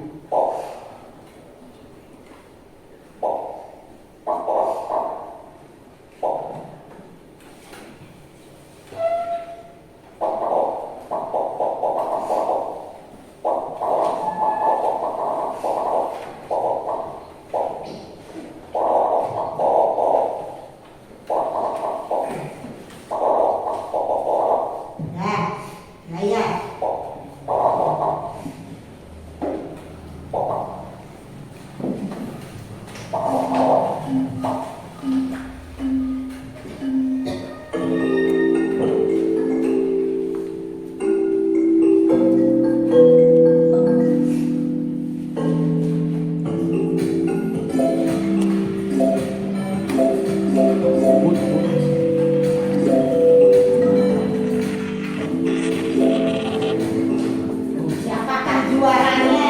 Siapakah juaranya?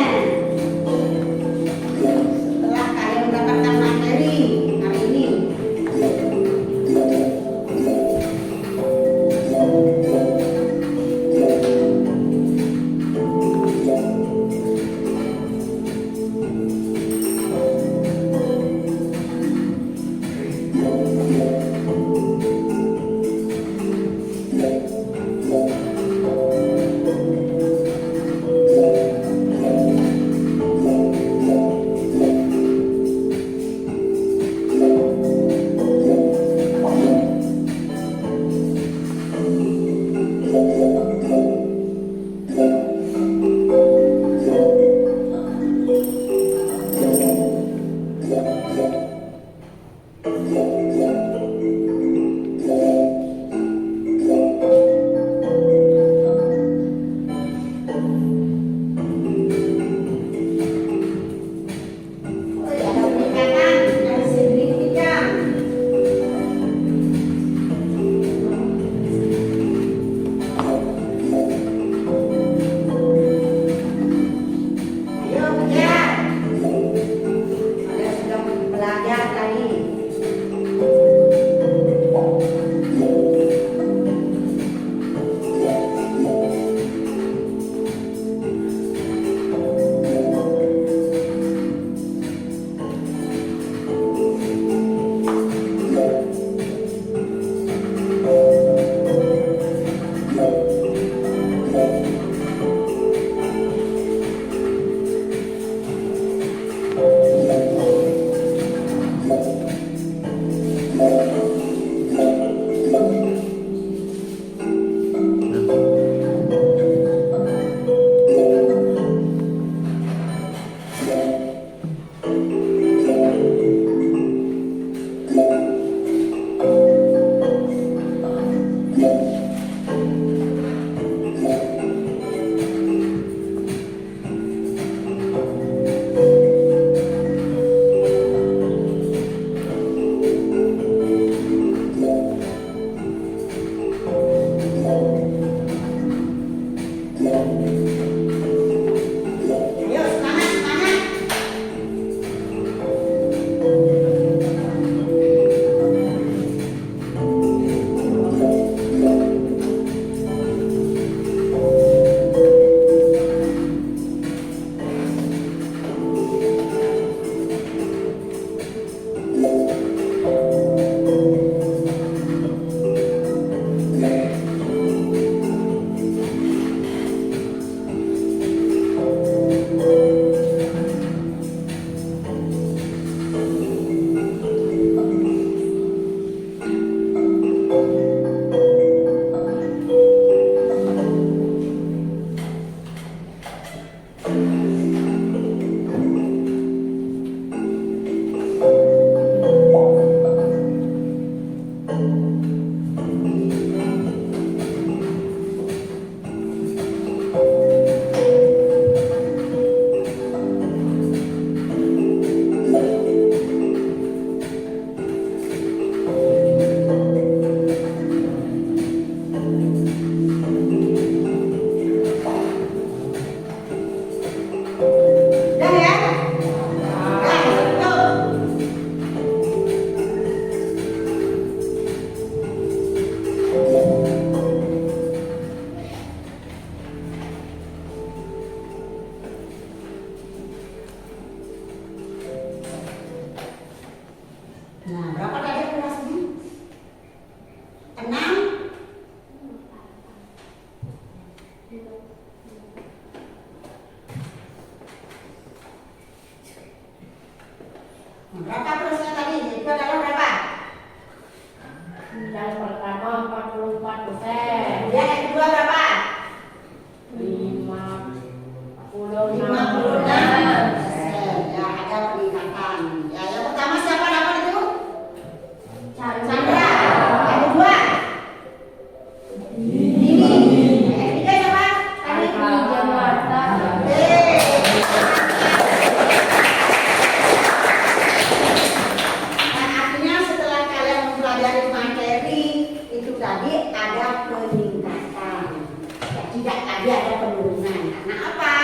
Setelah kalian mendapatkan materi hari ini. Ada peningkatan yang signifikan. Ayo kejar. Kalian sudah belajar tadi. Berapa plusnya tadi? Itu adalah berapa? Yang pertama 44%. Kemudian yang kedua berapa? 56%. Ya, ada peningkatan. Ya, yang pertama siapa dapat itu? Chandra. Chandra. Yang kedua? Ini. Yang ketiga siapa? Ari Jamarta. Nah, artinya setelah kalian mempelajari materi itu tadi ada peningkatan. Ya, tidak tadi ada penurunan. Karena apa?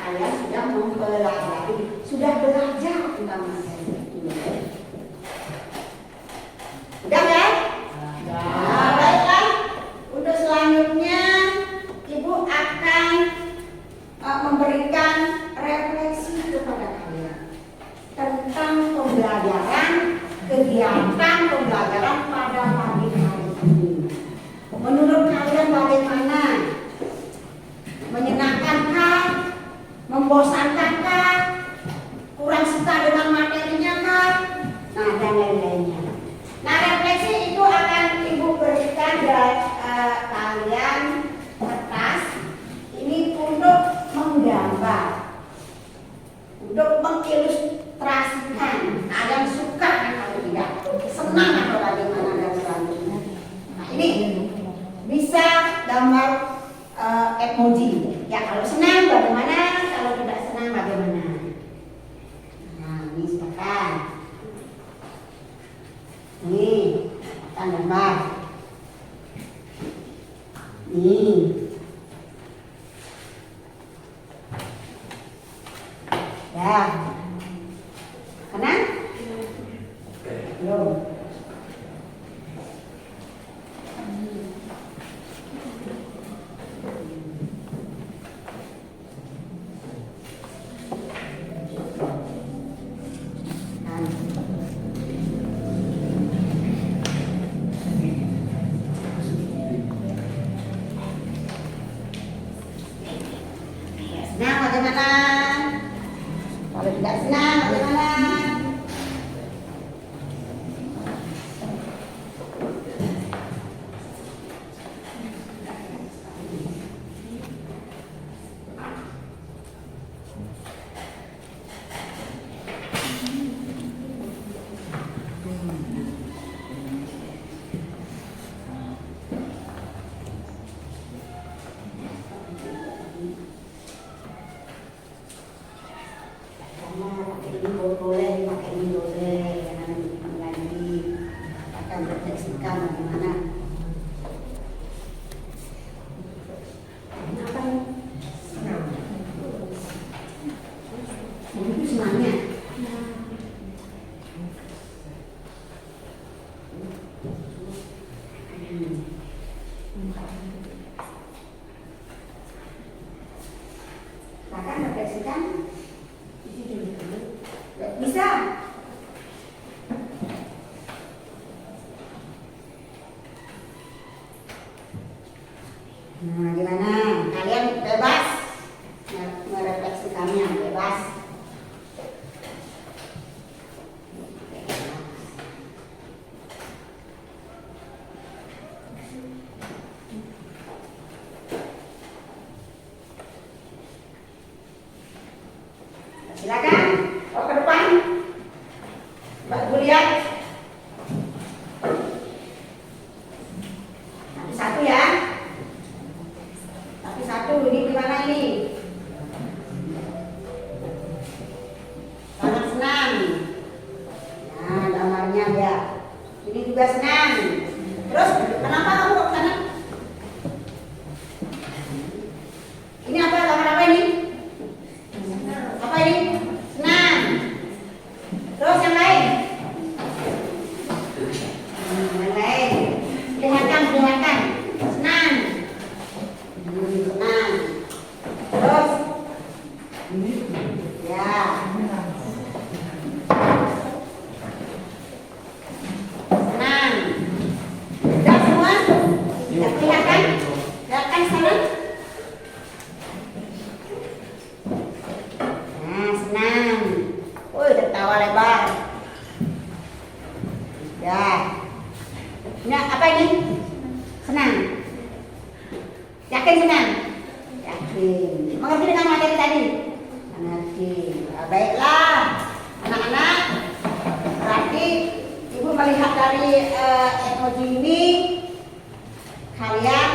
Kalian sudah mempelajari, sudah belajar tentang materi ini. Udah kan? Nah, baiklah. Untuk selanjutnya, Ibu akan memberikan refleksi kepada kalian tentang pembelajaran, kegiatan pembelajaran pada pagi hari ini. Menurut kalian bagaimana? Menyenangkankah? Membosankankah? Kurang suka dengan materinya kah? Nah, dan lain-lainnya. Nah, refleksi itu akan Ibu berikan kalian kertas ini untuk menggambar, untuk mengilustrasikan. Kalian suka atau tidak, senang atau bagaimana dan selanjutnya. Nah, ini bisa gambar emoji. Ya, kalau senang bagaimana, kalau tidak senang bagaimana. Nah, ini silakan. Nih, akan gambar. Nih. Ya. Kanan? Belum. Senang bagaimana? Kalau tidak senang bagaimana? Boleh pakai ini boleh, karena lagi akan refleksikan bagaimana. Apa nih? Senang. Itu senangnya. Akan refleksikan. Bisa. Nah, gimana? Kalian bebas merefleksikannya, bebas. Silakan. Oh, ke depan. Mbak Ibu lihat. Satu ya. Tapi satu ini gimana ini? Sangat senang. Nah, gambarnya ya. Ini juga senang. Terus kenapa kamu kok sana? Ini apa? Gambar apa ini? Apa ini? Senang. Terus yang lain? Yang lain. Kelihatan. Senang. Senang. Terus? Ya. Senang. Udah semua? Udah kelihatan? Kelihatan sana? Nah, senang. Woi, tertawa lebar. Nah, apa ini? Senang. Yakin senang? Yakin. Mengerti dengan materi tadi? Mengerti. Nah, baiklah, anak-anak. Berarti ibu melihat dari emoji ini, kalian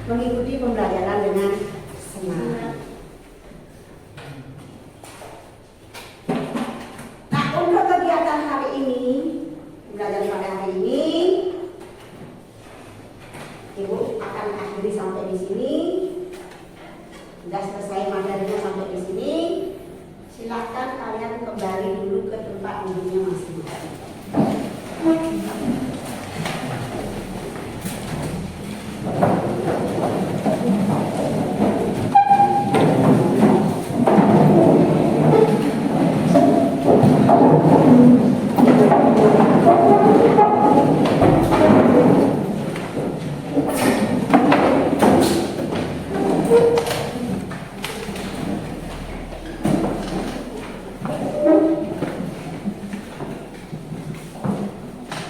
mengikuti pembelajaran dengan semangat. Nah, untuk kegiatan hari ini, belajar pada hari ini, ibu akan akhiri sampai di sini. Sudah selesai materinya sampai di sini. Silakan kalian kembali dulu ke tempat duduknya masing-masing.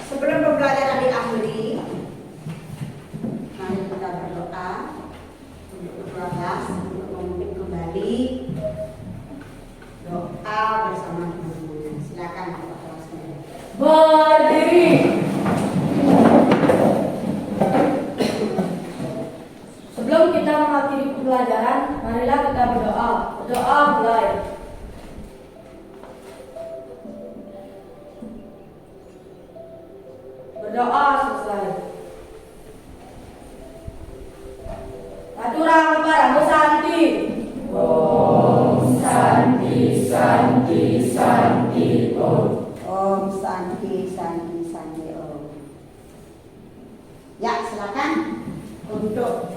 Sebelum pembelajaran diakhiri, mari kita berdoa untuk kelas, untuk memimpin kembali doa bersama teman-teman. Silakan Bapak kelas. Berdiri. Sebelum kita mengakhiri pembelajaran, marilah kita berdoa. Berdoa mulai. Berdoa selesai. Aturang padamu Santi. Om Santi Santi Santi Om. Om Santi Santi Santi Om. Ya, silakan untuk